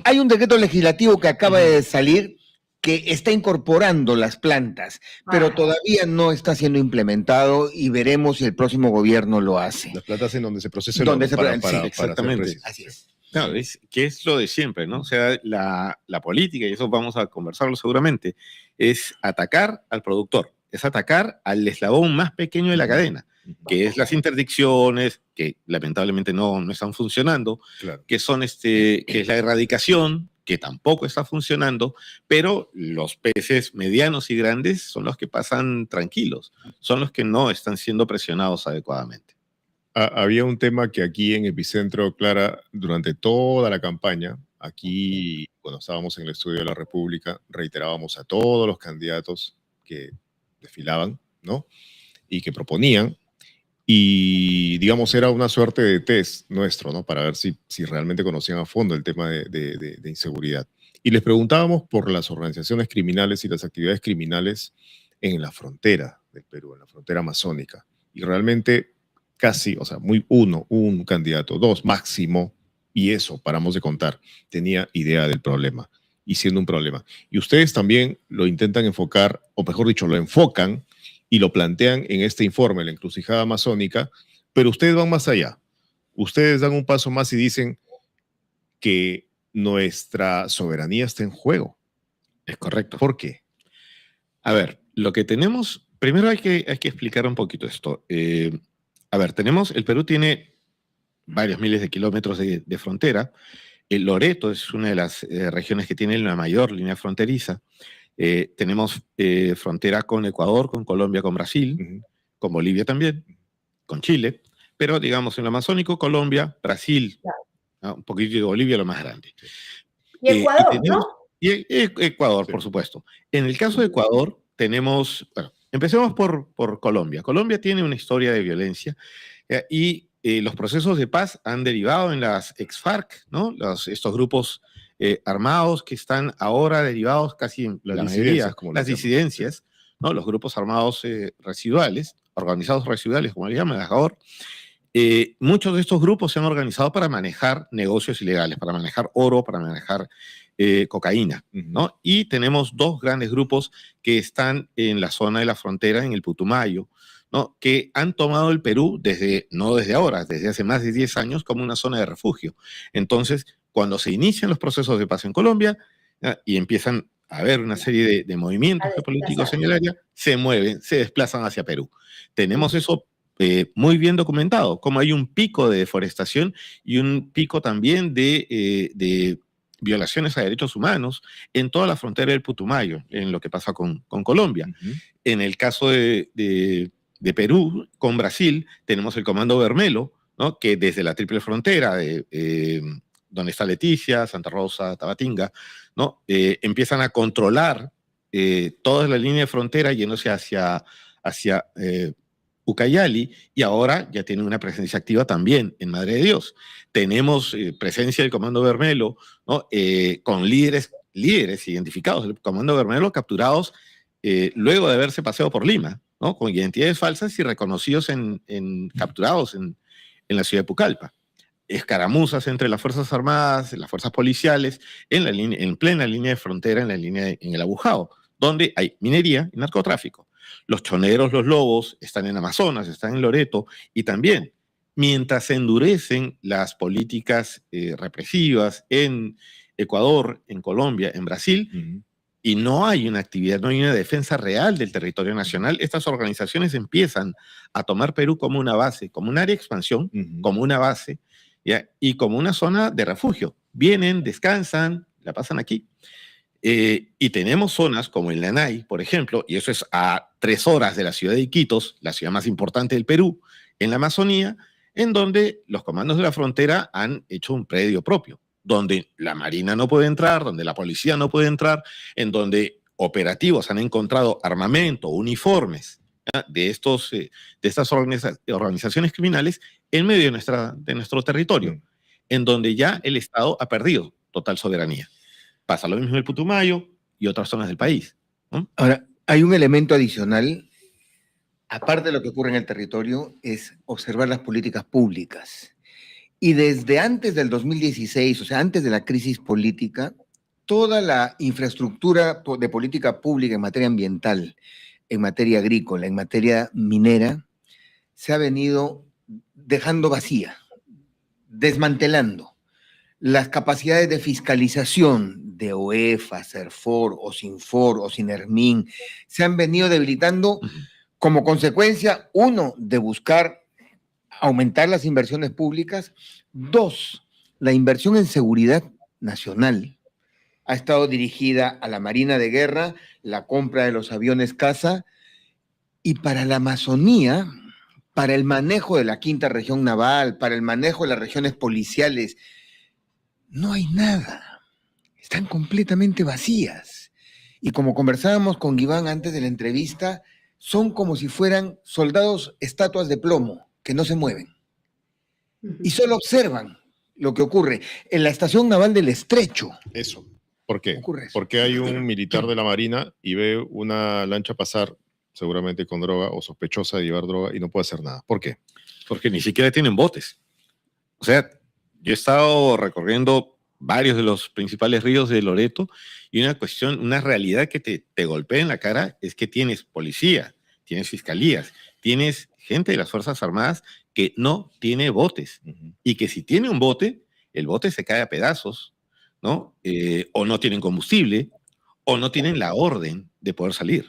H: Hay un decreto legislativo que acaba de salir que está incorporando las plantas, pero todavía no está siendo implementado y veremos si el próximo gobierno lo hace.
M: Las plantas en donde se procesa el oro
U: sí, exactamente. Así es. Claro, que es lo de siempre, ¿no? O sea, la política, y eso vamos a conversarlo seguramente, es atacar al productor, es atacar al eslabón más pequeño de la cadena, que es las interdicciones, que lamentablemente no están funcionando, claro, que es la erradicación, que tampoco está funcionando, pero los peces medianos y grandes son los que pasan tranquilos, son los que no están siendo presionados adecuadamente.
M: Había un tema que aquí en Epicentro, Clara, durante toda la campaña, aquí cuando estábamos en el Estudio de la República, reiterábamos a todos los candidatos que desfilaban, ¿no? Y que proponían, y digamos era una suerte de test nuestro, ¿no? Para ver si realmente conocían a fondo el tema de inseguridad. Y les preguntábamos por las organizaciones criminales y las actividades criminales en la frontera del Perú, en la frontera amazónica. Y realmente casi, o sea, un candidato, dos máximo, y eso, paramos de contar, tenía idea del problema, y siendo un problema. Y ustedes también lo intentan enfocar, o mejor dicho, lo enfocan y lo plantean en este informe, la encrucijada amazónica, pero ustedes van más allá. Ustedes dan un paso más y dicen que nuestra soberanía está en juego.
U: Es correcto.
M: ¿Por qué?
U: A ver, lo que tenemos, primero hay que explicar un poquito esto. A ver, el Perú tiene varios miles de kilómetros de frontera. El Loreto es una de las regiones que tiene la mayor línea fronteriza. Tenemos frontera con Ecuador, con Colombia, con Brasil, con Bolivia también, con Chile, pero digamos en lo amazónico, Colombia, Brasil, ¿no? Un poquito de Bolivia, lo más grande.
L: Y Ecuador, ¿no?
U: Y Ecuador, por supuesto. En el caso de Ecuador tenemos, bueno, empecemos por Colombia. Colombia tiene una historia de violencia y los procesos de paz han derivado en las ex-FARC, ¿no? Estos grupos armados que están ahora derivados casi en la mayoría, las disidencias, ¿no? Los grupos armados residuales, organizados residuales, como le llaman ahora. Muchos de estos grupos se han organizado para manejar negocios ilegales, para manejar oro, para manejar cocaína, ¿no? Y tenemos dos grandes grupos que están en la zona de la frontera, en el Putumayo, ¿no? Que han tomado el Perú no desde ahora, desde hace más de 10 años como una zona de refugio. Entonces, cuando se inician los procesos de paz en Colombia y empiezan a haber una serie de movimientos políticos en el área, se mueven, se desplazan hacia Perú. Tenemos eso muy bien documentado, como hay un pico de deforestación y un pico también de violaciones a derechos humanos en toda la frontera del Putumayo, en lo que pasa con Colombia. En el caso de Perú, con Brasil, tenemos el Comando Bermelo, ¿no? Que desde la triple frontera, donde está Leticia, Santa Rosa, Tabatinga, ¿no? Empiezan a controlar toda la línea de frontera yéndose hacia Ucayali, y ahora ya tienen una presencia activa también en Madre de Dios. Tenemos presencia del Comando Bermelo, ¿no? Con líderes identificados. El Comando Bermelo capturados luego de haberse paseado por Lima, ¿no? Con identidades falsas y reconocidos capturados en la ciudad de Pucallpa. Escaramuzas entre las Fuerzas Armadas, las fuerzas policiales, en plena línea de frontera, en el Abujao, donde hay minería y narcotráfico. Los choneros, los lobos, están en Amazonas, están en Loreto, y también, mientras se endurecen las políticas represivas en Ecuador, en Colombia, en Brasil, y no hay una actividad, no hay una defensa real del territorio nacional, estas organizaciones empiezan a tomar Perú como una base, como un área de expansión, como una base, ¿ya? Y como una zona de refugio. Vienen, descansan, la pasan aquí. Y tenemos zonas como el Nanay, por ejemplo, y eso es a 3 horas de la ciudad de Iquitos, la ciudad más importante del Perú, en la Amazonía, en donde los comandos de la frontera han hecho un predio propio, donde la Marina no puede entrar, donde la policía no puede entrar, en donde operativos han encontrado armamento, uniformes, ¿ya? de estas organizaciones criminales en medio de nuestro territorio, en donde ya el Estado ha perdido total soberanía. Pasa lo mismo en el Putumayo y otras zonas del país, ¿no?
H: Ahora, hay un elemento adicional, aparte de lo que ocurre en el territorio, es observar las políticas públicas. Y desde antes del 2016, o sea, antes de la crisis política, toda la infraestructura de política pública en materia ambiental, en materia agrícola, en materia minera, se ha venido dejando vacía, desmantelando. Las capacidades de fiscalización de OEFA, CERFOR, OSINFOR, OSINERMIN, se han venido debilitando como consecuencia, 1, de buscar aumentar las inversiones públicas, 2, la inversión en seguridad nacional ha estado dirigida a la Marina de Guerra, la compra de los aviones caza, y para la Amazonía, para el manejo de la 5ª región naval, para el manejo de las regiones policiales, no hay nada. Están completamente vacías. Y como conversábamos con Iván antes de la entrevista, son como si fueran soldados estatuas de plomo que no se mueven. Y solo observan lo que ocurre en la estación naval del Estrecho.
M: Eso. ¿Por qué? Porque hay un militar de la Marina y ve una lancha pasar, seguramente con droga o sospechosa de llevar droga, y no puede hacer nada. ¿Por qué?
U: Porque ni siquiera tienen botes. O sea, yo he estado recorriendo varios de los principales ríos de Loreto y una realidad que te golpea en la cara es que tienes policía, tienes fiscalías, tienes gente de las Fuerzas Armadas que no tiene botes y que si tiene un bote, el bote se cae a pedazos, ¿no? O no tienen combustible o no tienen la orden de poder salir.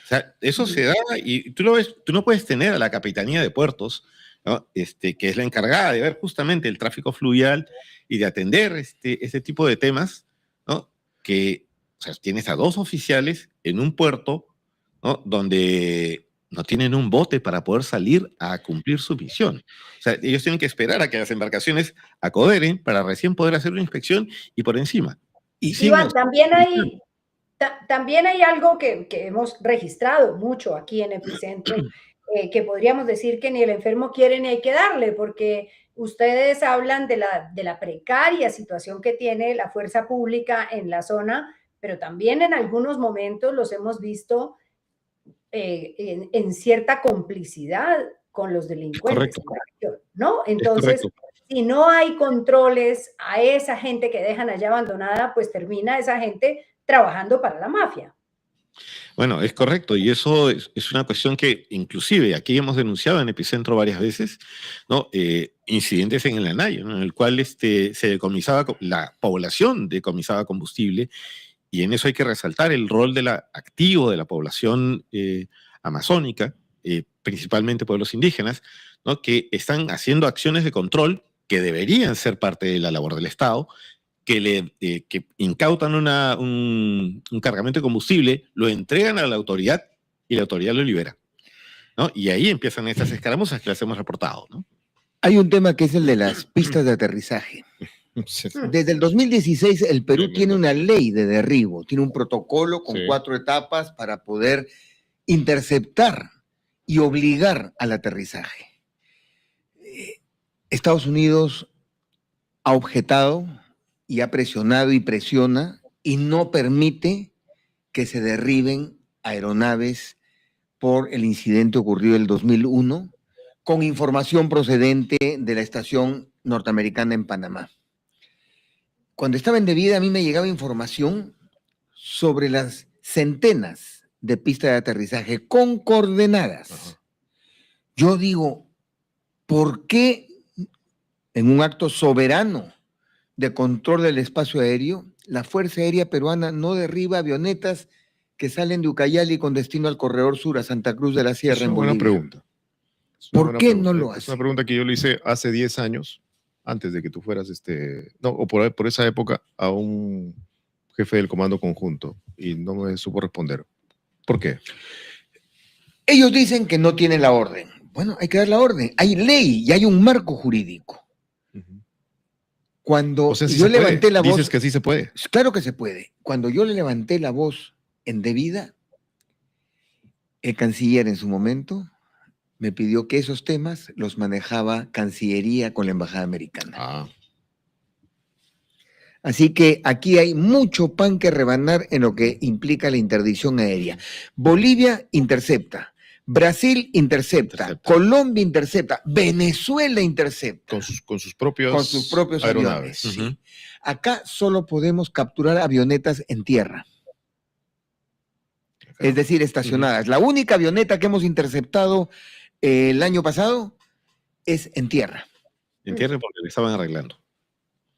U: O sea, eso se da y tú lo ves, tú no puedes tener a la Capitanía de Puertos, ¿no? Que es la encargada de ver justamente el tráfico fluvial y de atender este tipo de temas, ¿no? Que, o sea, tienes a 2 oficiales en un puerto, ¿no? Donde no tienen un bote para poder salir a cumplir su misión. O sea, ellos tienen que esperar a que las embarcaciones acoderen para recién poder hacer una inspección y por encima.
L: Iván, también hay algo que hemos registrado mucho aquí en Epicentro, que podríamos decir que ni el enfermo quiere ni hay que darle, porque ustedes hablan de la precaria situación que tiene la fuerza pública en la zona, pero también en algunos momentos los hemos visto en cierta complicidad con los delincuentes, ¿no? Entonces, si no hay controles a esa gente que dejan allá abandonada, pues termina esa gente trabajando para la mafia.
U: Bueno, es correcto, y eso es una cuestión que inclusive aquí hemos denunciado en Epicentro varias veces, ¿no? Incidentes en el Anay, ¿no? En el cual se decomisaba, la población decomisaba combustible, y en eso hay que resaltar el rol activo de la población amazónica, principalmente pueblos indígenas, ¿no? Que están haciendo acciones de control que deberían ser parte de la labor del Estado, que incautan un cargamento de combustible, lo entregan a la autoridad y la autoridad lo libera, ¿no? Y ahí empiezan estas escaramuzas que las hemos reportado, ¿no?
H: Hay un tema que es el de las pistas de aterrizaje. Desde el 2016 el Perú tiene una ley de derribo, tiene un protocolo con 4 etapas para poder interceptar y obligar al aterrizaje. Estados Unidos ha objetado y ha presionado y presiona y no permite que se derriben aeronaves por el incidente ocurrido en el 2001 con información procedente de la estación norteamericana en Panamá. Cuando estaba en Debida a mí me llegaba información sobre las centenas de pistas de aterrizaje con coordenadas. Yo digo, ¿por qué en un acto soberano de control del espacio aéreo, la Fuerza Aérea Peruana no derriba avionetas que salen de Ucayali con destino al Corredor Sur, a Santa Cruz de la Sierra, en Bolivia?
M: Es una buena pregunta.
H: ¿Por qué no lo hace?
M: Es una pregunta que yo le hice hace 10 años, antes de que tú fueras, o por esa época, a un jefe del Comando Conjunto, y no me supo responder. ¿Por qué?
H: Ellos dicen que no tienen la orden. Bueno, hay que dar la orden. Hay ley y hay un marco jurídico. Cuando yo levanté la voz...
M: Dices que sí se puede.
H: Claro que se puede. Cuando yo le levanté la voz en Debida, el canciller en su momento me pidió que esos temas los manejaba Cancillería con la Embajada Americana. Así que aquí hay mucho pan que rebanar en lo que implica la interdicción aérea. Bolivia intercepta. Brasil intercepta, Colombia intercepta, Venezuela intercepta.
M: Con sus propios
H: aeronaves. Sí. Acá solo podemos capturar avionetas en tierra. Es decir, estacionadas. La única avioneta que hemos interceptado el año pasado es en tierra.
U: En tierra porque le estaban arreglando.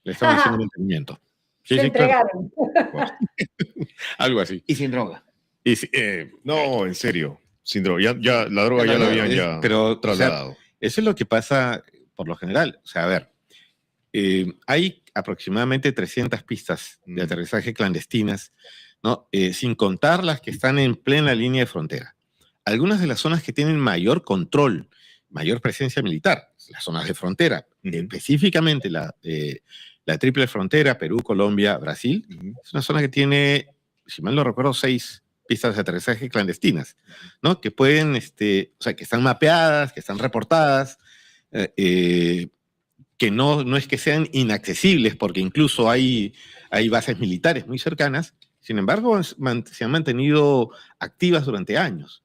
U: Le estaban haciendo mantenimiento.
L: Sí, se entregaron.
U: Claro. Algo así.
H: Y sin droga.
M: No, en serio. Sin droga. Ya la droga ya la habían trasladado.
U: O sea, eso es lo que pasa por lo general. O sea, a ver, hay aproximadamente 300 pistas de aterrizaje clandestinas, ¿no? Sin contar las que están en plena línea de frontera. Algunas de las zonas que tienen mayor control, mayor presencia militar, las zonas de frontera, específicamente la triple frontera, Perú, Colombia, Brasil, es una zona que tiene, si mal no recuerdo, 6 pistas de aterrizaje clandestinas, ¿no? Que pueden, o sea, que están mapeadas, que están reportadas, que no es que sean inaccesibles, porque incluso hay bases militares muy cercanas, sin embargo, se han mantenido activas durante años,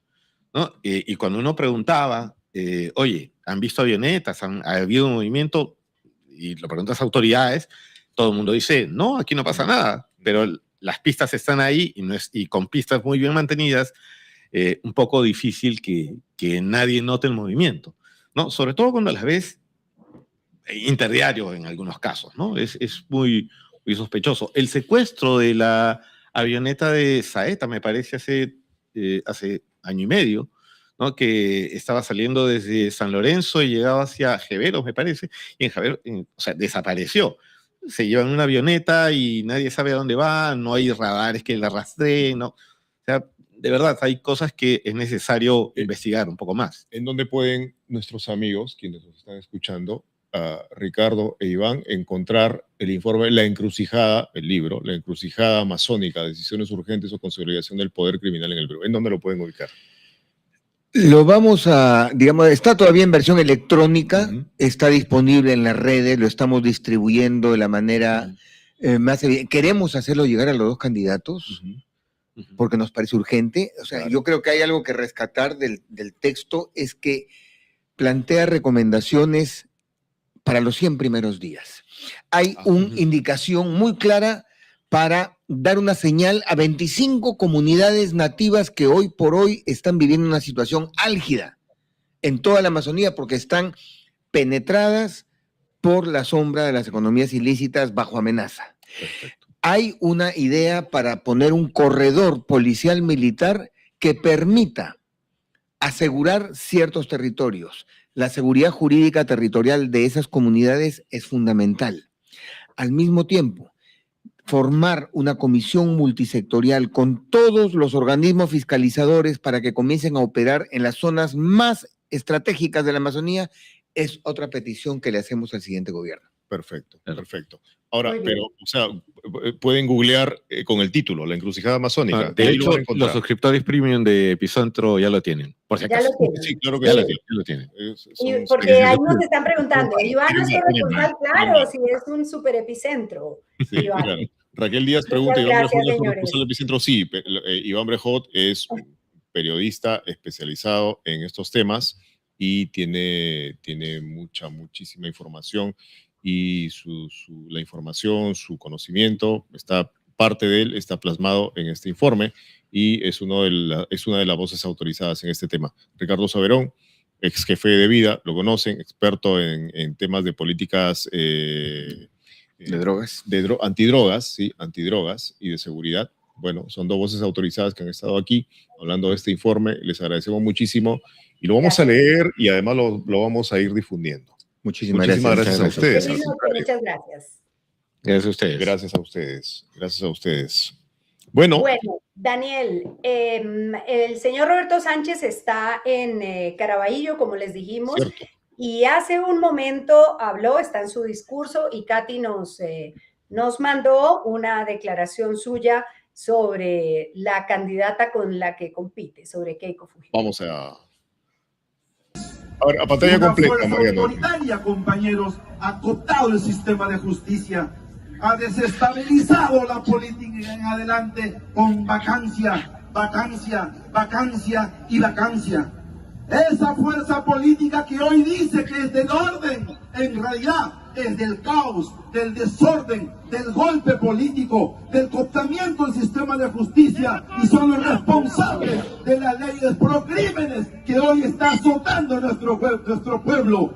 U: ¿no? Y cuando uno preguntaba, oye, ¿han visto avionetas? ¿Ha habido un movimiento? Y lo preguntas a autoridades, todo el mundo dice, no, aquí no pasa nada, pero las pistas están ahí y con pistas muy bien mantenidas, un poco difícil que nadie note el movimiento, ¿no? Sobre todo cuando las ves interdiario en algunos casos, ¿no? Es muy, muy sospechoso. El secuestro de la avioneta de Saeta, me parece, hace año y medio, ¿no? Que estaba saliendo desde San Lorenzo y llegaba hacia Jeveros, me parece, y en Jeveros, o sea, desapareció. Se llevan una avioneta y nadie sabe a dónde va, no hay radares que la rastreen, ¿no? O sea, de verdad, hay cosas que es necesario investigar un poco más.
M: ¿En dónde pueden nuestros amigos, quienes nos están escuchando, Ricardo e Iván, encontrar el informe La Encrucijada, el libro, La Encrucijada Amazónica, Decisiones Urgentes o Consolidación del Poder Criminal en el Perú? ¿En dónde lo pueden ubicar?
H: Lo vamos a, digamos, está todavía en versión electrónica, está disponible en las redes, lo estamos distribuyendo de la manera más evidente. Queremos hacerlo llegar a los 2 candidatos, porque nos parece urgente. O sea, yo creo que hay algo que rescatar del texto, es que plantea recomendaciones para los 100 primeros días. Hay una indicación muy clara para dar una señal a 25 comunidades nativas que hoy por hoy están viviendo una situación álgida en toda la Amazonía porque están penetradas por la sombra de las economías ilícitas bajo amenaza.
M: Perfecto.
H: Hay una idea para poner un corredor policial militar que permita asegurar ciertos territorios. La seguridad jurídica territorial de esas comunidades es fundamental. Al mismo tiempo, formar una comisión multisectorial con todos los organismos fiscalizadores para que comiencen a operar en las zonas más estratégicas de la Amazonía es otra petición que le hacemos al siguiente gobierno.
M: Perfecto, perfecto. Ahora, pero, o sea, pueden googlear con el título, La Encrucijada Amazónica.
U: De hecho, los suscriptores premium de Epicentro ya lo tienen, por si
L: Ya
U: acaso.
L: lo tienen.
U: Sí, claro que ya lo tienen.
L: Y porque ahí nos están preguntando, Iván es corresponsal, claro, si es un super epicentro.
M: Sí,
L: Iván.
M: claro. Raquel Díaz pregunta,
L: Muchas
M: ¿Iván
L: gracias,
M: Brejot es
L: señores.
M: corresponsal del Epicentro? Sí, Iván Brejot es un periodista especializado en estos temas y tiene muchísima información y la información, su conocimiento, parte de él está plasmado en este informe y es una de las voces autorizadas en este tema. Ricardo Saverón, ex jefe de Vida, lo conocen, experto en temas de políticas
H: de drogas.
M: Antidrogas, sí, antidrogas y de seguridad. Bueno, son dos voces autorizadas que han estado aquí hablando de este informe. Les agradecemos muchísimo y lo vamos a leer y además lo vamos a ir difundiendo.
H: Muchísimas
M: gracias a ustedes.
L: Muchas gracias.
U: Gracias a ustedes.
M: Gracias a ustedes. Gracias a ustedes. Bueno,
L: Daniel, el señor Roberto Sánchez está en Caraballo, como les dijimos,
M: cierto.
L: Y hace un momento habló, está en su discurso, y Katy nos mandó una declaración suya sobre la candidata con la que compite, sobre Keiko Fujimori.
M: Vamos a pantalla completa, Mariano.
D: Autoritaria, compañeros, ha cooptado el sistema de justicia, ha desestabilizado la política en adelante con vacancia, vacancia, vacancia y vacancia. Esa fuerza política que hoy dice que es del orden, en realidad es del caos, del desorden, del golpe político, del cooptamiento del sistema de justicia, y son los responsables de las leyes procrímenes que hoy está azotando nuestro pueblo.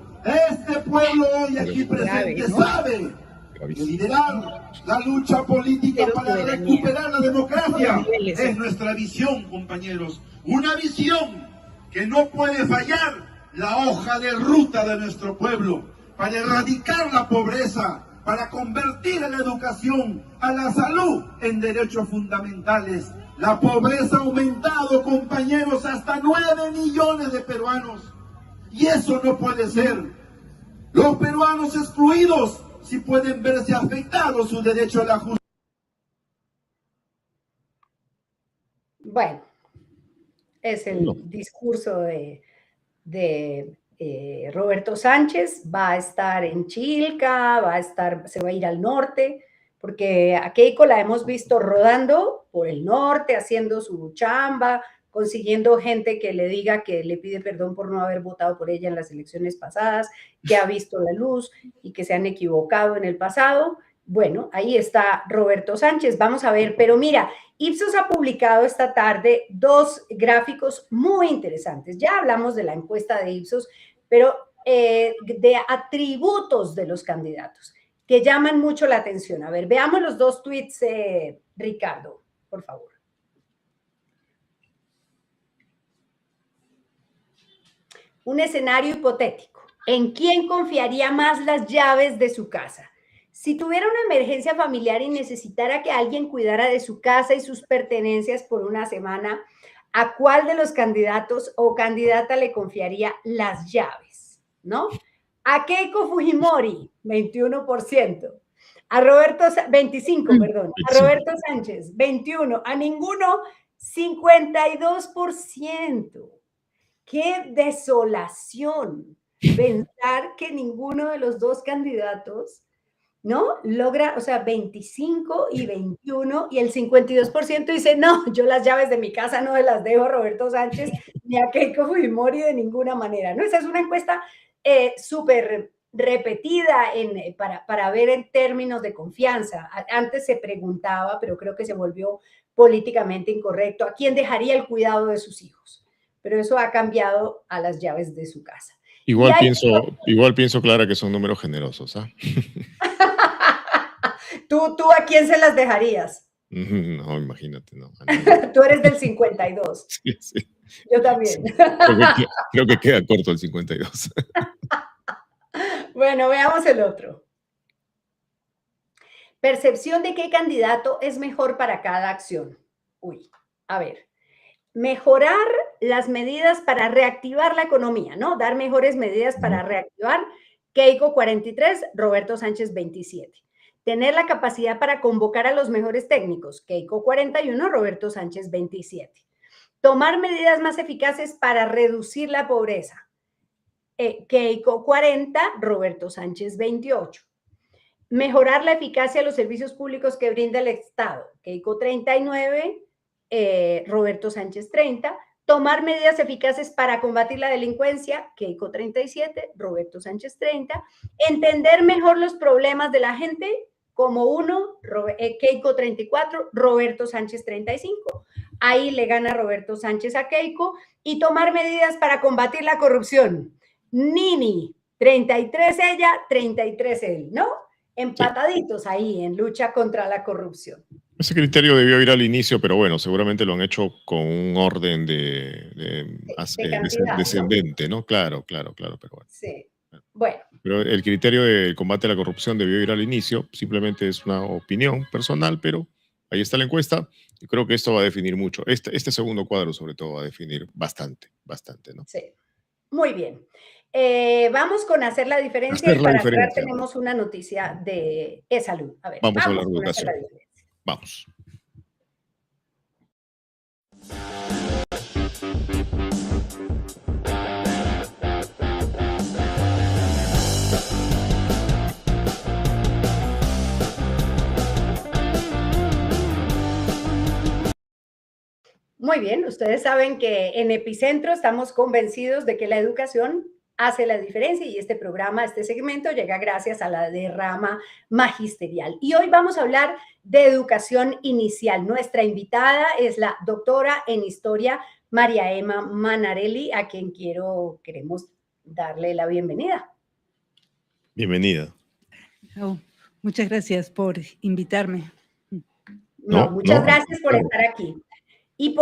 D: Este pueblo hoy aquí presente sabe que liderar la lucha política para recuperar la democracia es nuestra visión, compañeros. Una visión que no puede fallar la hoja de ruta de nuestro pueblo para erradicar la pobreza, para convertir a la educación, a la salud en derechos fundamentales. La pobreza ha aumentado, compañeros, hasta 9 millones de peruanos. Y eso no puede ser. Los peruanos excluidos sí pueden verse afectados su derecho a la justicia.
L: Bueno, es el discurso de Roberto Sánchez. Va a estar en Chilca, se va a ir al norte, porque a Keiko la hemos visto rodando por el norte, haciendo su chamba, consiguiendo gente que le diga que le pide perdón por no haber votado por ella en las elecciones pasadas, que ha visto la luz y que se han equivocado en el pasado. Bueno, ahí está Roberto Sánchez. Vamos a ver, pero mira, Ipsos ha publicado esta tarde 2 gráficos muy interesantes. Ya hablamos de la encuesta de Ipsos, pero de atributos de los candidatos que llaman mucho la atención. A ver, veamos los 2 tweets, Ricardo, por favor. Un escenario hipotético. ¿En quién confiaría más las llaves de su casa? Si tuviera una emergencia familiar y necesitara que alguien cuidara de su casa y sus pertenencias por una semana, ¿a cuál de los candidatos o candidata le confiaría las llaves? ¿No? A Keiko Fujimori, 21%. A Roberto, 25, perdón. A Roberto Sánchez, 21. A ninguno, 52%. ¡Qué desolación! Pensar que ninguno de los 2 candidatos, ¿no? Logra, o sea, 25 y 21, y el 52% dice, no, yo las llaves de mi casa no se las dejo a Roberto Sánchez ni a Keiko Fujimori de ninguna manera, ¿no? Esa es una encuesta súper repetida para ver en términos de confianza. Antes se preguntaba, pero creo que se volvió políticamente incorrecto, ¿a quién dejaría el cuidado de sus hijos? Pero eso ha cambiado a las llaves de su casa.
M: Igual pienso, Clara, que son números generosos. ¿Ah?
L: ¿Tú a quién se las dejarías?
M: No, imagínate, no.
L: Tú eres del 52.
M: Sí, sí.
L: Yo también.
M: Sí. Creo que queda corto el 52.
L: Bueno, veamos el otro. Percepción de qué candidato es mejor para cada acción. Uy, a ver. Mejorar las medidas para reactivar la economía, ¿no? Dar mejores medidas para reactivar. Keiko 43, Roberto Sánchez 27. Tener la capacidad para convocar a los mejores técnicos. Keiko 41, Roberto Sánchez 27. Tomar medidas más eficaces para reducir la pobreza. Keiko 40, Roberto Sánchez 28. Mejorar la eficacia de los servicios públicos que brinda el Estado. Keiko 39, Roberto Sánchez 30. Tomar medidas eficaces para combatir la delincuencia. Keiko 37, Roberto Sánchez 30. Entender mejor los problemas de la gente. Como uno, Keiko 34, Roberto Sánchez 35. Ahí le gana Roberto Sánchez a Keiko. Y tomar medidas para combatir la corrupción. Nini, 33 ella, 33 él, ¿no? Empataditos ahí en lucha contra la corrupción.
M: Ese criterio debió ir al inicio, pero bueno, seguramente lo han hecho con un orden descendente, ¿no? Claro, pero bueno.
L: Sí, bueno.
M: Pero el criterio del combate a la corrupción debió ir al inicio, simplemente es una opinión personal, pero ahí está la encuesta y creo que esto va a definir mucho. Este segundo cuadro sobre todo va a definir bastante, ¿no?
L: Sí, muy bien. Vamos con hacer la diferencia y para cerrar tenemos una noticia de e-salud. A ver,
M: vamos a hablar de educación. Vamos.
L: Muy bien, ustedes saben que en Epicentro estamos convencidos de que la educación hace la diferencia y este programa, este segmento llega gracias a la derrama magisterial. Y hoy vamos a hablar de educación inicial. Nuestra invitada es la doctora en historia María Emma Manarelli, a quien queremos darle la bienvenida.
M: Bienvenida.
E: Oh, muchas gracias por invitarme.
L: Muchas gracias por estar aquí. Y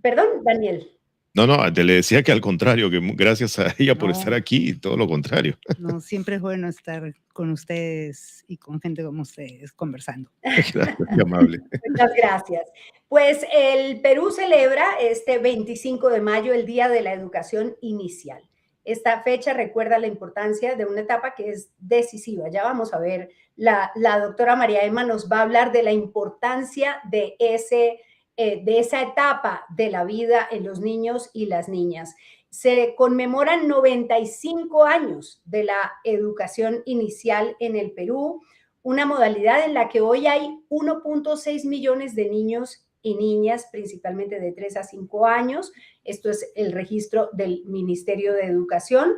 L: perdón, Daniel.
M: No, te le decía que al contrario, que gracias a ella por estar aquí y todo lo contrario.
E: No, siempre es bueno estar con ustedes y con gente como ustedes conversando.
M: Gracias, qué amable.
L: Muchas gracias. Pues el Perú celebra este 25 de mayo el Día de la Educación Inicial. Esta fecha recuerda la importancia de una etapa que es decisiva. Ya vamos a ver, la doctora María Emma nos va a hablar de la importancia de esa etapa de la vida en los niños y las niñas. Se conmemoran 95 años de la educación inicial en el Perú, una modalidad en la que hoy hay 1.6 millones de niños y niñas, principalmente de 3 a 5 años. Esto es el registro del Ministerio de Educación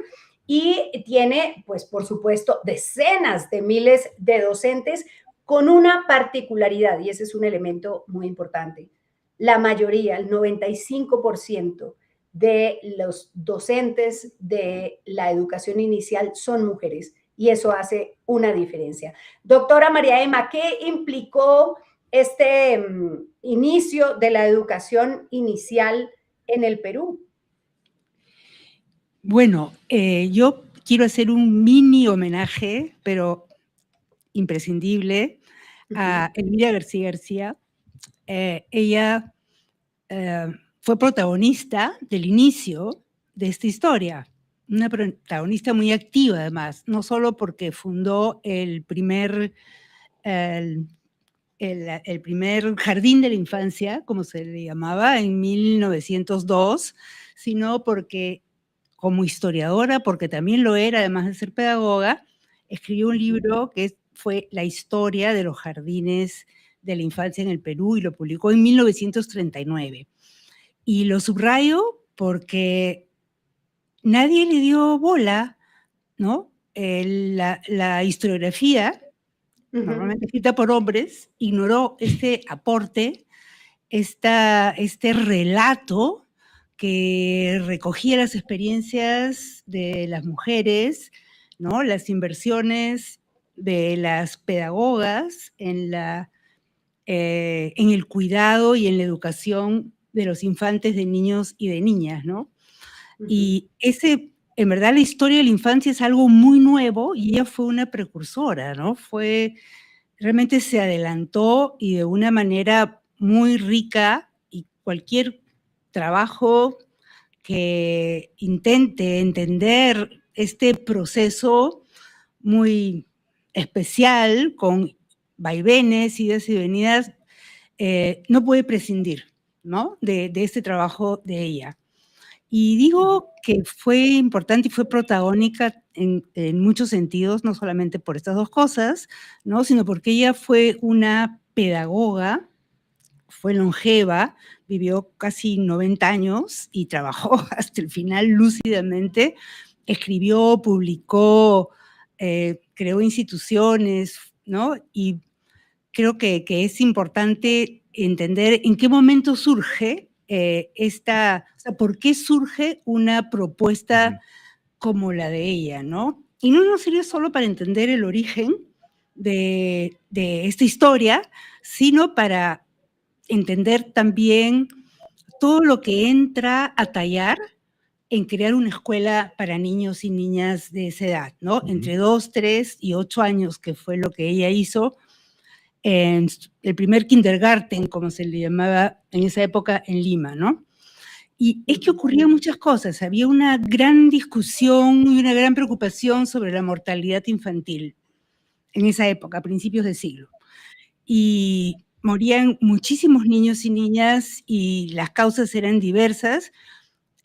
L: y tiene, pues, por supuesto, decenas de miles de docentes con una particularidad, y ese es un elemento muy importante. La mayoría, el 95% de los docentes de la educación inicial son mujeres y eso hace una diferencia. Doctora María Emma, ¿qué implicó este inicio de la educación inicial en el Perú?
E: Bueno, yo quiero hacer un mini homenaje, pero imprescindible, a Elvira García García. Ella fue protagonista del inicio de esta historia, una protagonista muy activa además, no solo porque fundó el primer jardín de la infancia, como se le llamaba, en 1902, sino porque como historiadora, porque también lo era, además de ser pedagoga, escribió un libro que fue La historia de los jardines de la infancia en el Perú y lo publicó en 1939. Y lo subrayo porque nadie le dio bola, ¿no? la historiografía, normalmente escrita por hombres, ignoró este aporte, este relato que recogía las experiencias de las mujeres, ¿no? Las inversiones de las pedagogas en el cuidado y en la educación de los infantes, de niños y de niñas, ¿no? Y en verdad, la historia de la infancia es algo muy nuevo y ella fue una precursora, ¿no? Realmente se adelantó y de una manera muy rica, y cualquier trabajo que intente entender este proceso muy especial, con vaivenes, idas y venidas, no puede prescindir, ¿no? de este trabajo de ella. Y digo que fue importante y fue protagónica en muchos sentidos, no solamente por estas dos cosas, ¿no? Sino porque ella fue una pedagoga, fue longeva, vivió casi 90 años y trabajó hasta el final lúcidamente, escribió, publicó, creó instituciones, ¿no? Y creo que es importante entender en qué momento surge ¿por qué surge una propuesta como la de ella, ¿no? Y no nos sirve solo para entender el origen de esta historia, sino para entender también todo lo que entra a tallar en crear una escuela para niños y niñas de esa edad, ¿no? Entre 2, 3 y 8 años, que fue lo que ella hizo en el primer kindergarten, como se le llamaba en esa época en Lima, ¿no? Y es que ocurrían muchas cosas. Había una gran discusión y una gran preocupación sobre la mortalidad infantil en esa época, a principios de siglo. Y morían muchísimos niños y niñas y las causas eran diversas.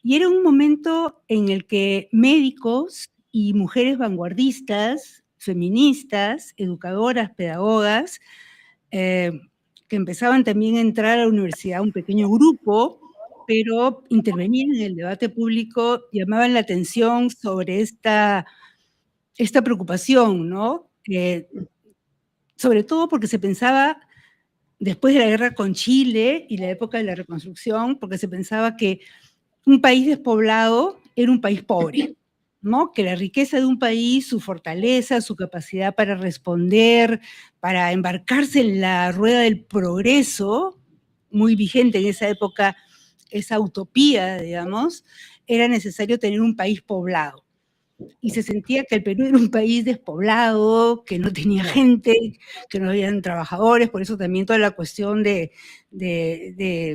E: Y era un momento en el que médicos y mujeres vanguardistas, feministas, educadoras, pedagogas, que empezaban también a entrar a la universidad, un pequeño grupo, pero intervenían en el debate público, llamaban la atención sobre esta preocupación, ¿no? Sobre todo porque se pensaba, después de la guerra con Chile y la época de la reconstrucción, porque se pensaba que un país despoblado era un país pobre, ¿no? Que la riqueza de un país, su fortaleza, su capacidad para responder, para embarcarse en la rueda del progreso, muy vigente en esa época, esa utopía, digamos, era necesario tener un país poblado. Y se sentía que el Perú era un país despoblado, que no tenía gente, que no habían trabajadores, por eso también toda la cuestión de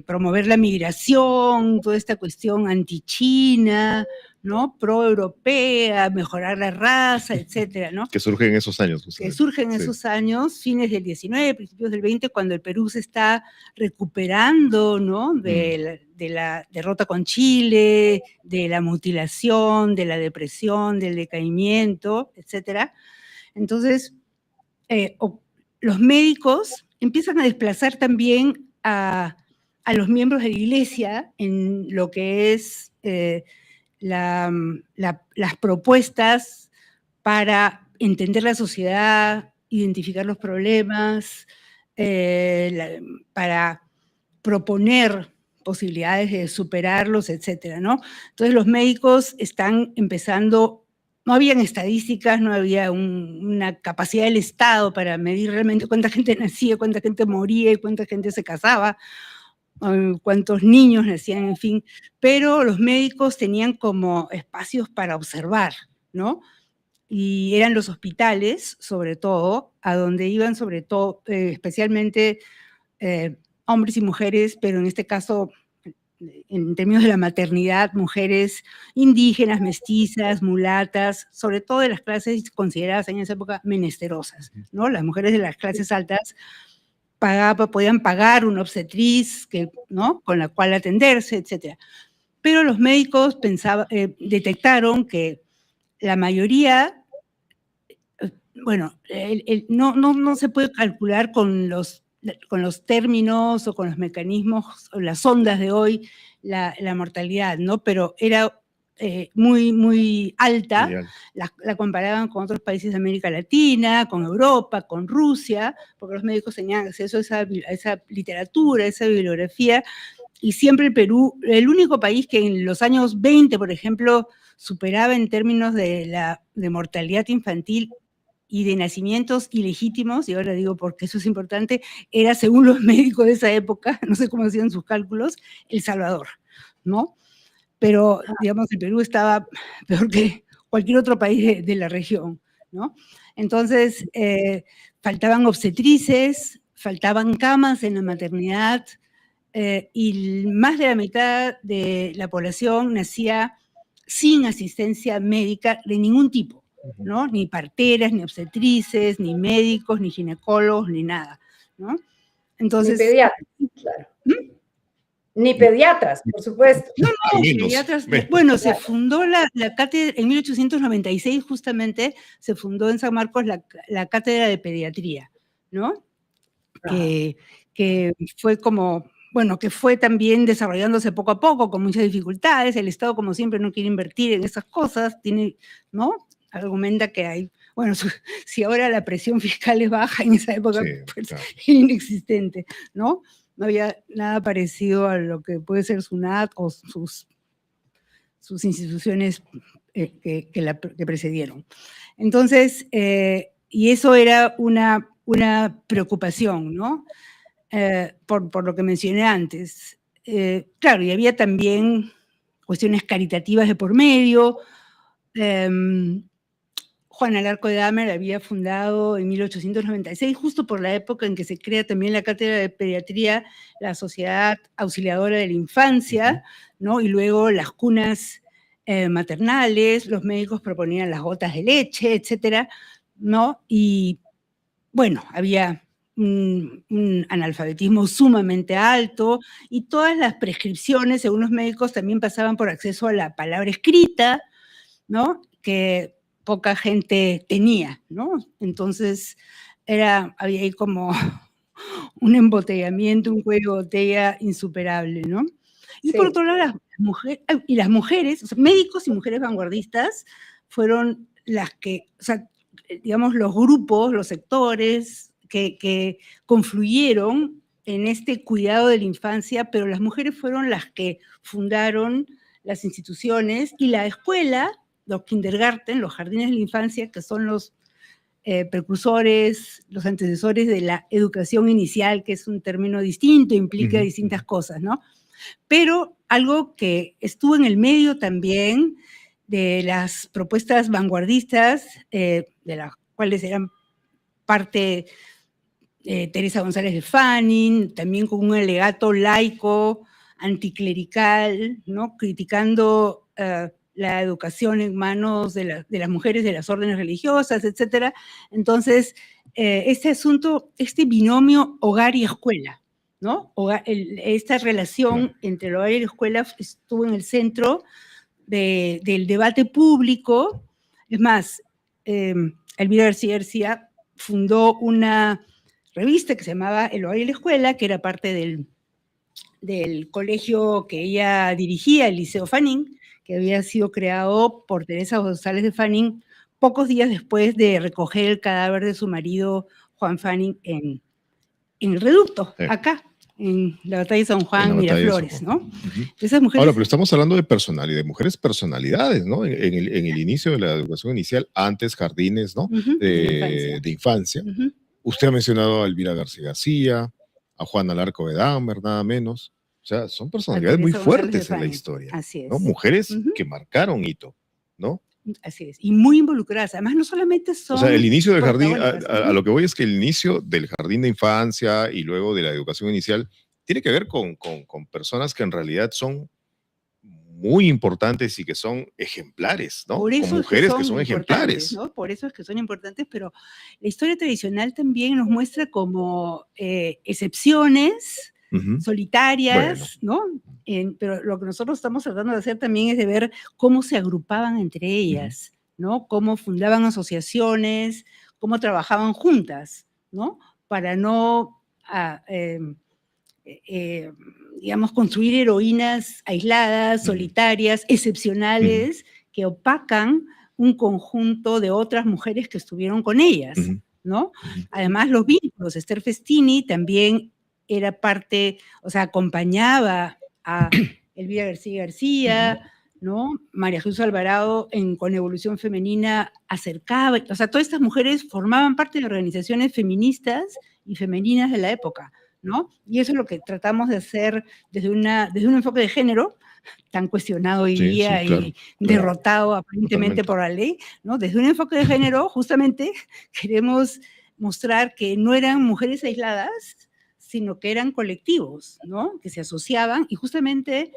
E: promover la migración, toda esta cuestión anti-China, ¿no? Pro-europea, mejorar la raza, etcétera, ¿no?
M: Que surge en esos años.
E: Que surge en esos años, fines del 19, principios del 20, cuando el Perú se está recuperando, ¿no? De la derrota con Chile, de la mutilación, de la depresión, del decaimiento, etcétera. Entonces, los médicos empiezan a desplazar también a los miembros de la iglesia en lo que es las propuestas para entender la sociedad, identificar los problemas, para proponer posibilidades de superarlos, etcétera, ¿no? Entonces los médicos están empezando, no habían estadísticas, no había una capacidad del Estado para medir realmente cuánta gente nacía, cuánta gente moría y cuánta gente se casaba, cuántos niños nacían, en fin, pero los médicos tenían como espacios para observar, ¿no? Y eran los hospitales, sobre todo, a donde iban sobre todo, especialmente hombres y mujeres, pero en este caso, en términos de la maternidad, mujeres indígenas, mestizas, mulatas, sobre todo de las clases consideradas en esa época menesterosas, ¿no? Las mujeres de las clases altas podían pagar una obstetriz, ¿no? Con la cual atenderse, etc. Pero los médicos detectaron que la mayoría, bueno, no se puede calcular con los términos o con los mecanismos o las ondas de hoy la mortalidad, ¿no? Pero era muy alta, la comparaban con otros países de América Latina, con Europa, con Rusia, porque los médicos tenían acceso a esa literatura, a esa bibliografía, y siempre el Perú, el único país que en los años 20, por ejemplo, superaba en términos de mortalidad infantil y de nacimientos ilegítimos, y ahora digo porque eso es importante, era, según los médicos de esa época, no sé cómo hacían sus cálculos, El Salvador, ¿no? Pero, digamos, el Perú estaba peor que cualquier otro país de la región, ¿no? Entonces, faltaban obstetrices, faltaban camas en la maternidad, y más de la mitad de la población nacía sin asistencia médica de ningún tipo, ¿no? Ni parteras, ni obstetrices, ni médicos, ni ginecólogos, ni nada, ¿no? Entonces,
L: ni pediatras, claro. Ni pediatras, por supuesto.
E: No, pediatras. Bueno, se fundó la cátedra, en 1896 justamente, se fundó en San Marcos la cátedra de pediatría, ¿no? Que fue como, bueno, que fue también desarrollándose poco a poco, con muchas dificultades. El Estado, como siempre, no quiere invertir en esas cosas, ¿no? Argumenta que hay, bueno, si ahora la presión fiscal es baja, en esa época pues, claro, inexistente, ¿no? No había nada parecido a lo que puede ser SUNAT o sus instituciones que precedieron. Entonces, y eso era una preocupación, ¿no? Por lo que mencioné antes. Claro, y había también cuestiones caritativas de por medio. Juan Alarco de Damer había fundado en 1896, justo por la época en que se crea también la cátedra de pediatría, la Sociedad Auxiliadora de la Infancia, ¿no? Y luego las cunas maternales, los médicos proponían las gotas de leche, etcétera, ¿no? Y bueno, había un analfabetismo sumamente alto, y todas las prescripciones, según los médicos, también pasaban por acceso a la palabra escrita, ¿no? Que poca gente tenía, ¿no? Entonces, había ahí como un embotellamiento, un cuello de botella insuperable, ¿no? Y por otro lado, las mujeres, o sea, médicos y mujeres vanguardistas, fueron las que, o sea, digamos, los grupos, los sectores que confluyeron en este cuidado de la infancia, pero las mujeres fueron las que fundaron las instituciones y la escuela, los kindergarten, los jardines de la infancia, que son los precursores, los antecesores de la educación inicial, que es un término distinto, implica distintas cosas, ¿no? Pero algo que estuvo en el medio también de las propuestas vanguardistas, de las cuales eran parte Teresa González de Fanning, también con un alegato laico, anticlerical, ¿no? Criticando la educación en manos de las mujeres de las órdenes religiosas, etc. Entonces, este asunto, este binomio hogar y escuela, ¿no? Esta relación entre el hogar y la escuela estuvo en el centro del debate público. Es más, Elvira García fundó una revista que se llamaba El Hogar y la Escuela, que era parte del colegio que ella dirigía, el Liceo Fanning, que había sido creado por Teresa González de Fanning pocos días después de recoger el cadáver de su marido Juan Fanning en el reducto, acá, en la batalla de San Juan, Miraflores, ¿no? Esas mujeres...
M: Ahora, pero estamos hablando de personalidad, de mujeres personalidades, ¿no? En el inicio de la educación inicial, antes jardines, ¿no? De infancia. Usted ha mencionado a Elvira García, a Juan Alarco de Damer, nada menos. O sea, son personalidades muy fuertes en la historia.
E: Así es.
M: ¿no? Mujeres que marcaron hito, ¿no?
E: Así es. Y muy involucradas. Además, no solamente son...
M: O sea, el inicio del jardín, a lo que voy es que el inicio del jardín de infancia y luego de la educación inicial tiene que ver con personas que en realidad son muy importantes y que son ejemplares, ¿no?
E: Por eso
M: con mujeres que son ejemplares.
E: ¿no? Por eso es que son importantes, pero la historia tradicional también nos muestra como excepciones solitarias, ¿no? Pero lo que nosotros estamos tratando de hacer también es de ver cómo se agrupaban entre ellas, ¿no? Cómo fundaban asociaciones, cómo trabajaban juntas, ¿no? Para no, digamos, construir heroínas aisladas, solitarias, excepcionales, que opacan un conjunto de otras mujeres que estuvieron con ellas, ¿no? Además, los vínculos. Esther Festini también era parte, o sea, acompañaba a Elvira García García, ¿no? María Jesús Alvarado con Evolución Femenina acercaba, o sea, todas estas mujeres formaban parte de organizaciones feministas y femeninas de la época, ¿no? Y eso es lo que tratamos de hacer desde un enfoque de género, tan cuestionado hoy día y derrotado aparentemente por la ley, ¿no? Desde un enfoque de género, justamente, queremos mostrar que no eran mujeres aisladas, sino que eran colectivos, ¿no? Que se asociaban y justamente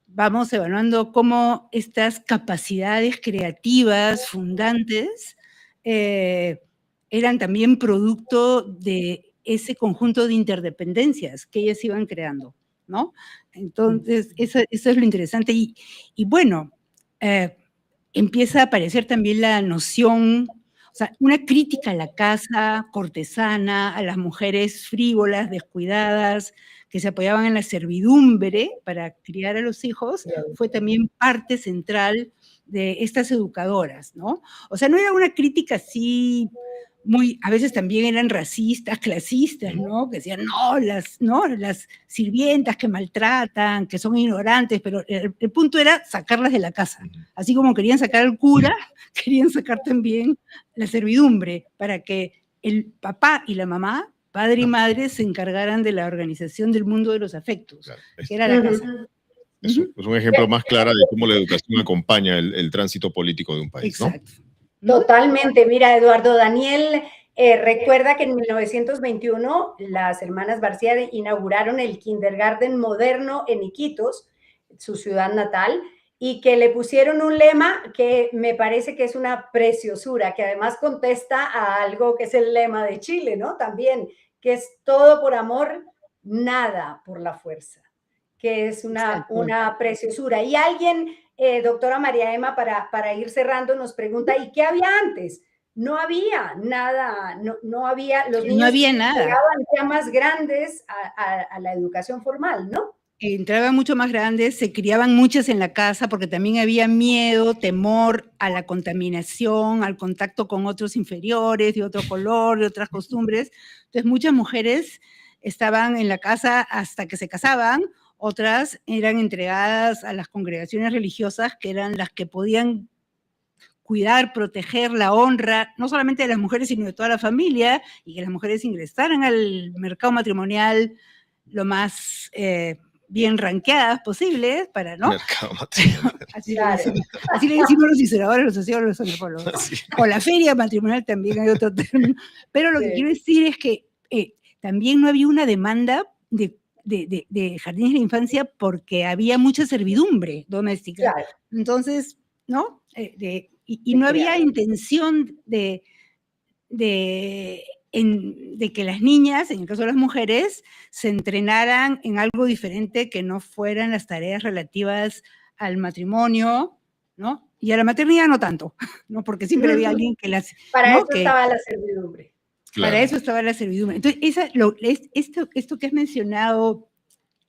E: vamos evaluando cómo estas capacidades creativas, fundantes, eran también producto de ese conjunto de interdependencias que ellas iban creando, ¿no? Entonces, eso es lo interesante. Y bueno, empieza a aparecer también la noción, o sea, una crítica a la casa cortesana, a las mujeres frívolas, descuidadas, que se apoyaban en la servidumbre para criar a los hijos, fue también parte central de estas educadoras, ¿no? O sea, no era una crítica así muy, a veces también eran racistas, clasistas, ¿no? Que decían, no, las sirvientas que maltratan, que son ignorantes, pero el punto era sacarlas de la casa. Así como querían sacar al cura, querían sacar también la servidumbre, para que el papá y la mamá, padre y madre, se encargaran de la organización del mundo de los afectos, que era la casa.
M: Es un ejemplo más claro de cómo la educación acompaña el tránsito político de un país, ¿no?
E: Exacto.
L: Totalmente. Mira, Eduardo Daniel recuerda que en 1921 las hermanas García inauguraron el kindergarten moderno en Iquitos, su ciudad natal, y que le pusieron un lema que me parece que es una preciosura, que además contesta a algo que es el lema de Chile, ¿no? También, que es todo por amor, nada por la fuerza, que es una preciosura. Y alguien, doctora María Emma, para ir cerrando, nos pregunta, ¿y qué había antes? No había nada, no había, los niños
E: no había nada.
L: llegaban ya más grandes a la educación formal, ¿no?
E: Entraban mucho más grandes, se criaban muchas en la casa porque también había miedo, temor a la contaminación, al contacto con otros inferiores, de otro color, de otras costumbres. Entonces muchas mujeres estaban en la casa hasta que se casaban, otras eran entregadas a las congregaciones religiosas, que eran las que podían cuidar, proteger la honra, no solamente de las mujeres, sino de toda la familia, y que las mujeres ingresaran al mercado matrimonial lo más bien ranqueadas posibles, para, ¿no?
M: Mercado matrimonial.
E: Así le decimos los historiadores, los sociólogos, los antropólogos. O la feria matrimonial también hay otro término. Pero lo que quiero decir es que también no había una demanda de jardines de la infancia porque había mucha servidumbre doméstica. Claro. Entonces, ¿no? Y no había intención de que las niñas, en el caso de las mujeres, se entrenaran en algo diferente que no fueran las tareas relativas al matrimonio, ¿no? Y a la maternidad no tanto, ¿no? Porque siempre había alguien que las...
L: Para
E: ¿no?
L: eso estaba la servidumbre.
E: Claro. Para eso estaba la servidumbre. Entonces, esto que has mencionado,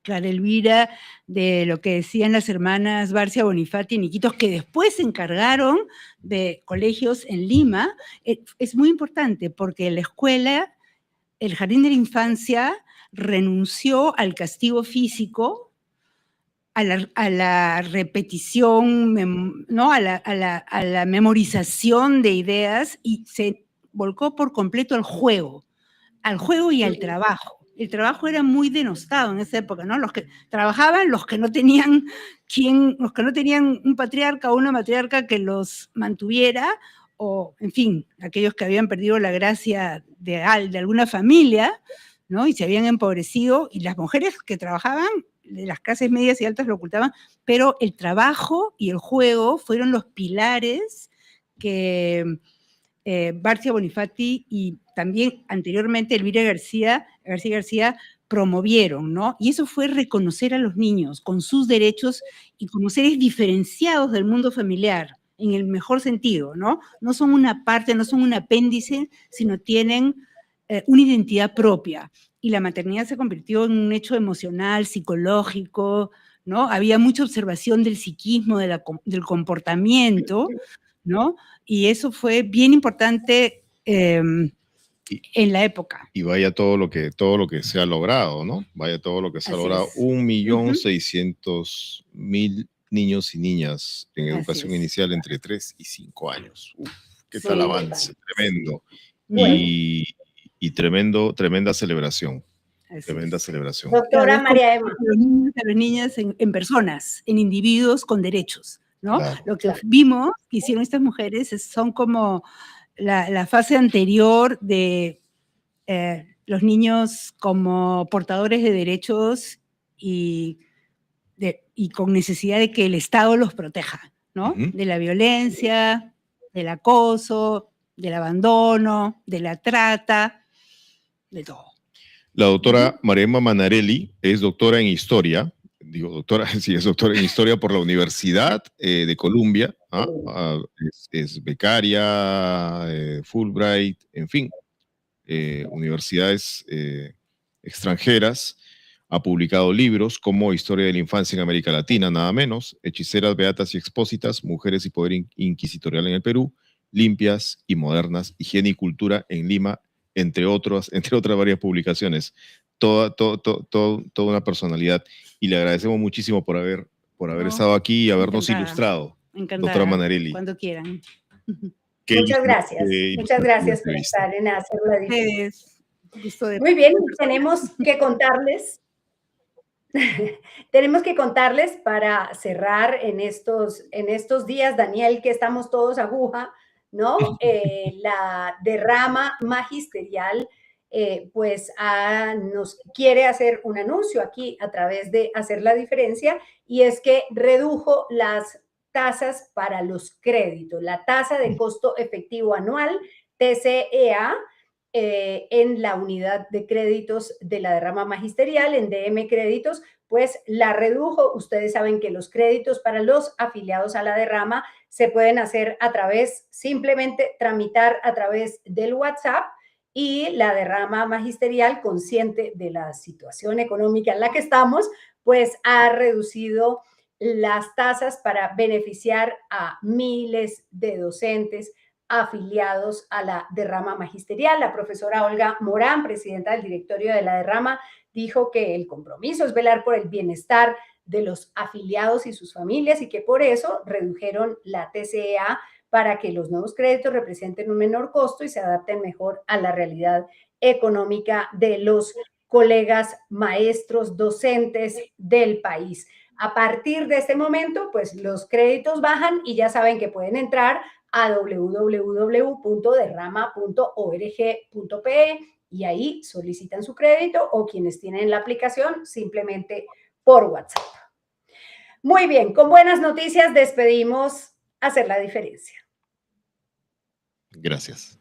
E: Clara Elvira, de lo que decían las hermanas Barcia, Bonifati y Iquitos, que después se encargaron de colegios en Lima, es muy importante porque la escuela, el jardín de la infancia, renunció al castigo físico, a la repetición, ¿no? a la memorización de ideas, y se volcó por completo al juego y al trabajo. El trabajo era muy denostado en esa época, ¿no? Los que trabajaban, los que no tenían un patriarca o una matriarca que los mantuviera, o, en fin, aquellos que habían perdido la gracia de alguna familia, ¿no? Y se habían empobrecido, y las mujeres que trabajaban, de las clases medias y altas, lo ocultaban, pero el trabajo y el juego fueron los pilares que Barcia Bonifati y también anteriormente Elvira García promovieron, ¿no? Y eso fue reconocer a los niños con sus derechos y como seres diferenciados del mundo familiar, en el mejor sentido, ¿no? No son una parte, no son un apéndice, sino tienen una identidad propia. Y la maternidad se convirtió en un hecho emocional, psicológico, ¿no? Había mucha observación del psiquismo, del comportamiento, ¿no? Y eso fue bien importante en la época.
M: Y vaya todo lo que se ha logrado, ¿no? Vaya todo lo que se ha logrado. 1.600.000 niños y niñas en educación inicial entre 3 y 5 años. Uf, qué tal avance, tremendo.
E: Bueno.
M: Y tremenda celebración. Tremenda celebración.
L: Doctora María Emma.
E: Los niños y las niñas en personas, en individuos con derechos, ¿no?
M: Claro.
E: Lo que vimos que hicieron estas mujeres son como la fase anterior de los niños como portadores de derechos y con necesidad de que el Estado los proteja, ¿no? De la violencia, del acoso, del abandono, de la trata, de todo.
M: La doctora María Emma Manarelli es doctora en historia, es doctora en historia por la Universidad de Columbia, es becaria, Fulbright, en fin, universidades extranjeras. Ha publicado libros como Historia de la Infancia en América Latina, nada menos, Hechiceras, Beatas y Expósitas, Mujeres y Poder Inquisitorial en el Perú, Limpias y Modernas, Higiene y Cultura en Lima, entre otras varias publicaciones. Toda una personalidad. Y le agradecemos muchísimo por haber estado aquí y habernos ilustrado, doctora Manarelli.
E: Cuando quieran.
L: Muchas gracias por estar en Hacer la Diferencia. Muy bien, tenemos que contarles para cerrar en estos días, Daniel, que estamos todos aguja, ¿no? La derrama magisterial pues nos quiere hacer un anuncio aquí a través de Hacer la Diferencia, y es que redujo las tasas para los créditos, la tasa de costo efectivo anual, TCEA, en la unidad de créditos de la derrama magisterial, en DM Créditos, pues la redujo. Ustedes saben que los créditos para los afiliados a la derrama se pueden hacer simplemente tramitar a través del WhatsApp, y la derrama magisterial, consciente de la situación económica en la que estamos, pues ha reducido las tasas para beneficiar a miles de docentes afiliados a la derrama magisterial. La profesora Olga Morán, presidenta del directorio de la derrama, dijo que el compromiso es velar por el bienestar de los afiliados y sus familias, y que por eso redujeron la TCEA para que los nuevos créditos representen un menor costo y se adapten mejor a la realidad económica de los colegas maestros docentes del país. A partir de este momento, pues los créditos bajan, y ya saben que pueden entrar a www.derrama.org.pe y ahí solicitan su crédito, o quienes tienen la aplicación simplemente por WhatsApp. Muy bien, con buenas noticias despedimos Hacer la Diferencia.
M: Gracias.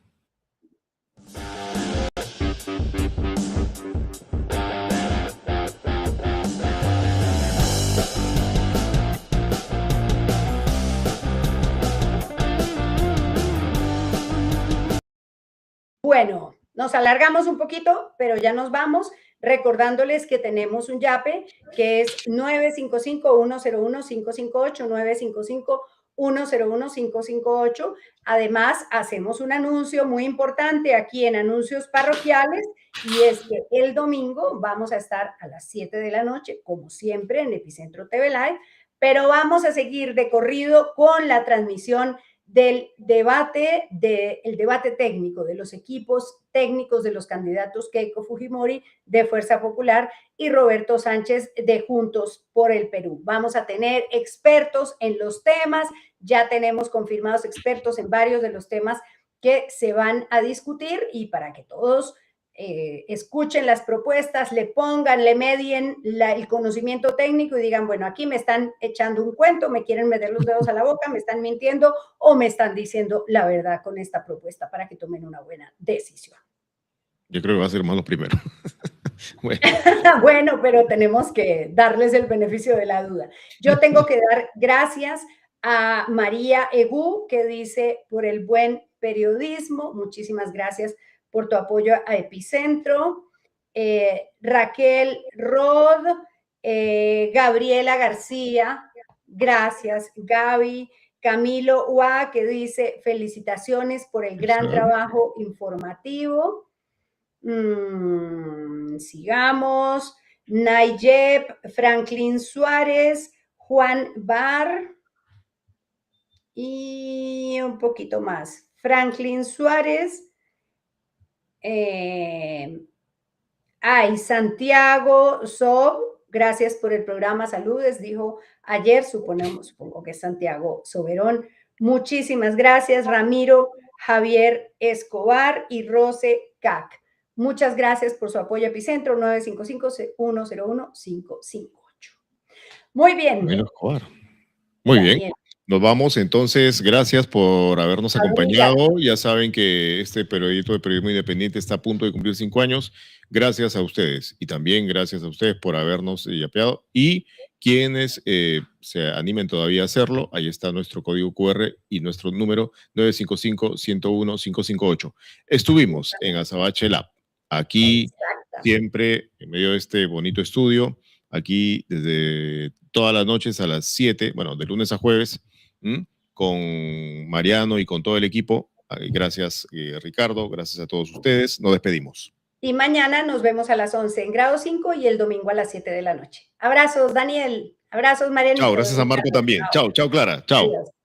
L: Bueno, nos alargamos un poquito, pero ya nos vamos, recordándoles que tenemos un YAPE que es 955-101-558, 955-101-558. Además, hacemos un anuncio muy importante aquí en Anuncios Parroquiales, y es que el domingo vamos a estar a las 7 de la noche, como siempre, en Epicentro TV Live, pero vamos a seguir de corrido con la transmisión del debate, técnico, de los equipos técnicos de los candidatos Keiko Fujimori de Fuerza Popular y Roberto Sánchez de Juntos por el Perú. Vamos a tener expertos en los temas, ya tenemos confirmados expertos en varios de los temas que se van a discutir, y para que todos escuchen las propuestas, le medien el conocimiento técnico y digan, bueno, aquí me están echando un cuento, me quieren meter los dedos a la boca, me están mintiendo o me están diciendo la verdad con esta propuesta, para que tomen una buena decisión.
M: Yo creo que va a ser más lo primero.
L: Bueno. Bueno, pero tenemos que darles el beneficio de la duda. Yo tengo que dar gracias a María Egu, que dice por el buen periodismo. Muchísimas gracias por tu apoyo a Epicentro. Raquel Rod, Gabriela García, gracias, Gaby. Camilo Ua, que dice, felicitaciones por el gran trabajo informativo. Sigamos. Nayeb, Franklin Suárez, Juan Bar y un poquito más. Franklin Suárez. Santiago Sob, gracias por el programa, saludes, dijo ayer, supongo que es Santiago Soberón. Muchísimas gracias, Ramiro, Javier Escobar y Rose Cac. Muchas gracias por su apoyo a Epicentro, 955-101-558. Muy bien.
M: Muy bien. Nos vamos entonces, gracias por habernos acompañado. Ya saben que este proyecto de periodismo independiente está a punto de cumplir 5 años. Gracias a ustedes y también gracias a ustedes por habernos yapeado y quienes se animen todavía a hacerlo, ahí está nuestro código QR y nuestro número 955-101-558. Estuvimos en Azabache Lab, aquí siempre en medio de este bonito estudio, aquí desde todas las noches a las 7, bueno, de lunes a jueves, con Mariano y con todo el equipo. Gracias, Ricardo, gracias a todos ustedes. Nos despedimos.
L: Y mañana nos vemos a las 11 en grado 5 y el domingo a las 7 de la noche. Abrazos, Daniel. Abrazos, Marianito.
M: Chao, gracias a Marco también. Chao, chao, Clara. Chao.
L: Adiós.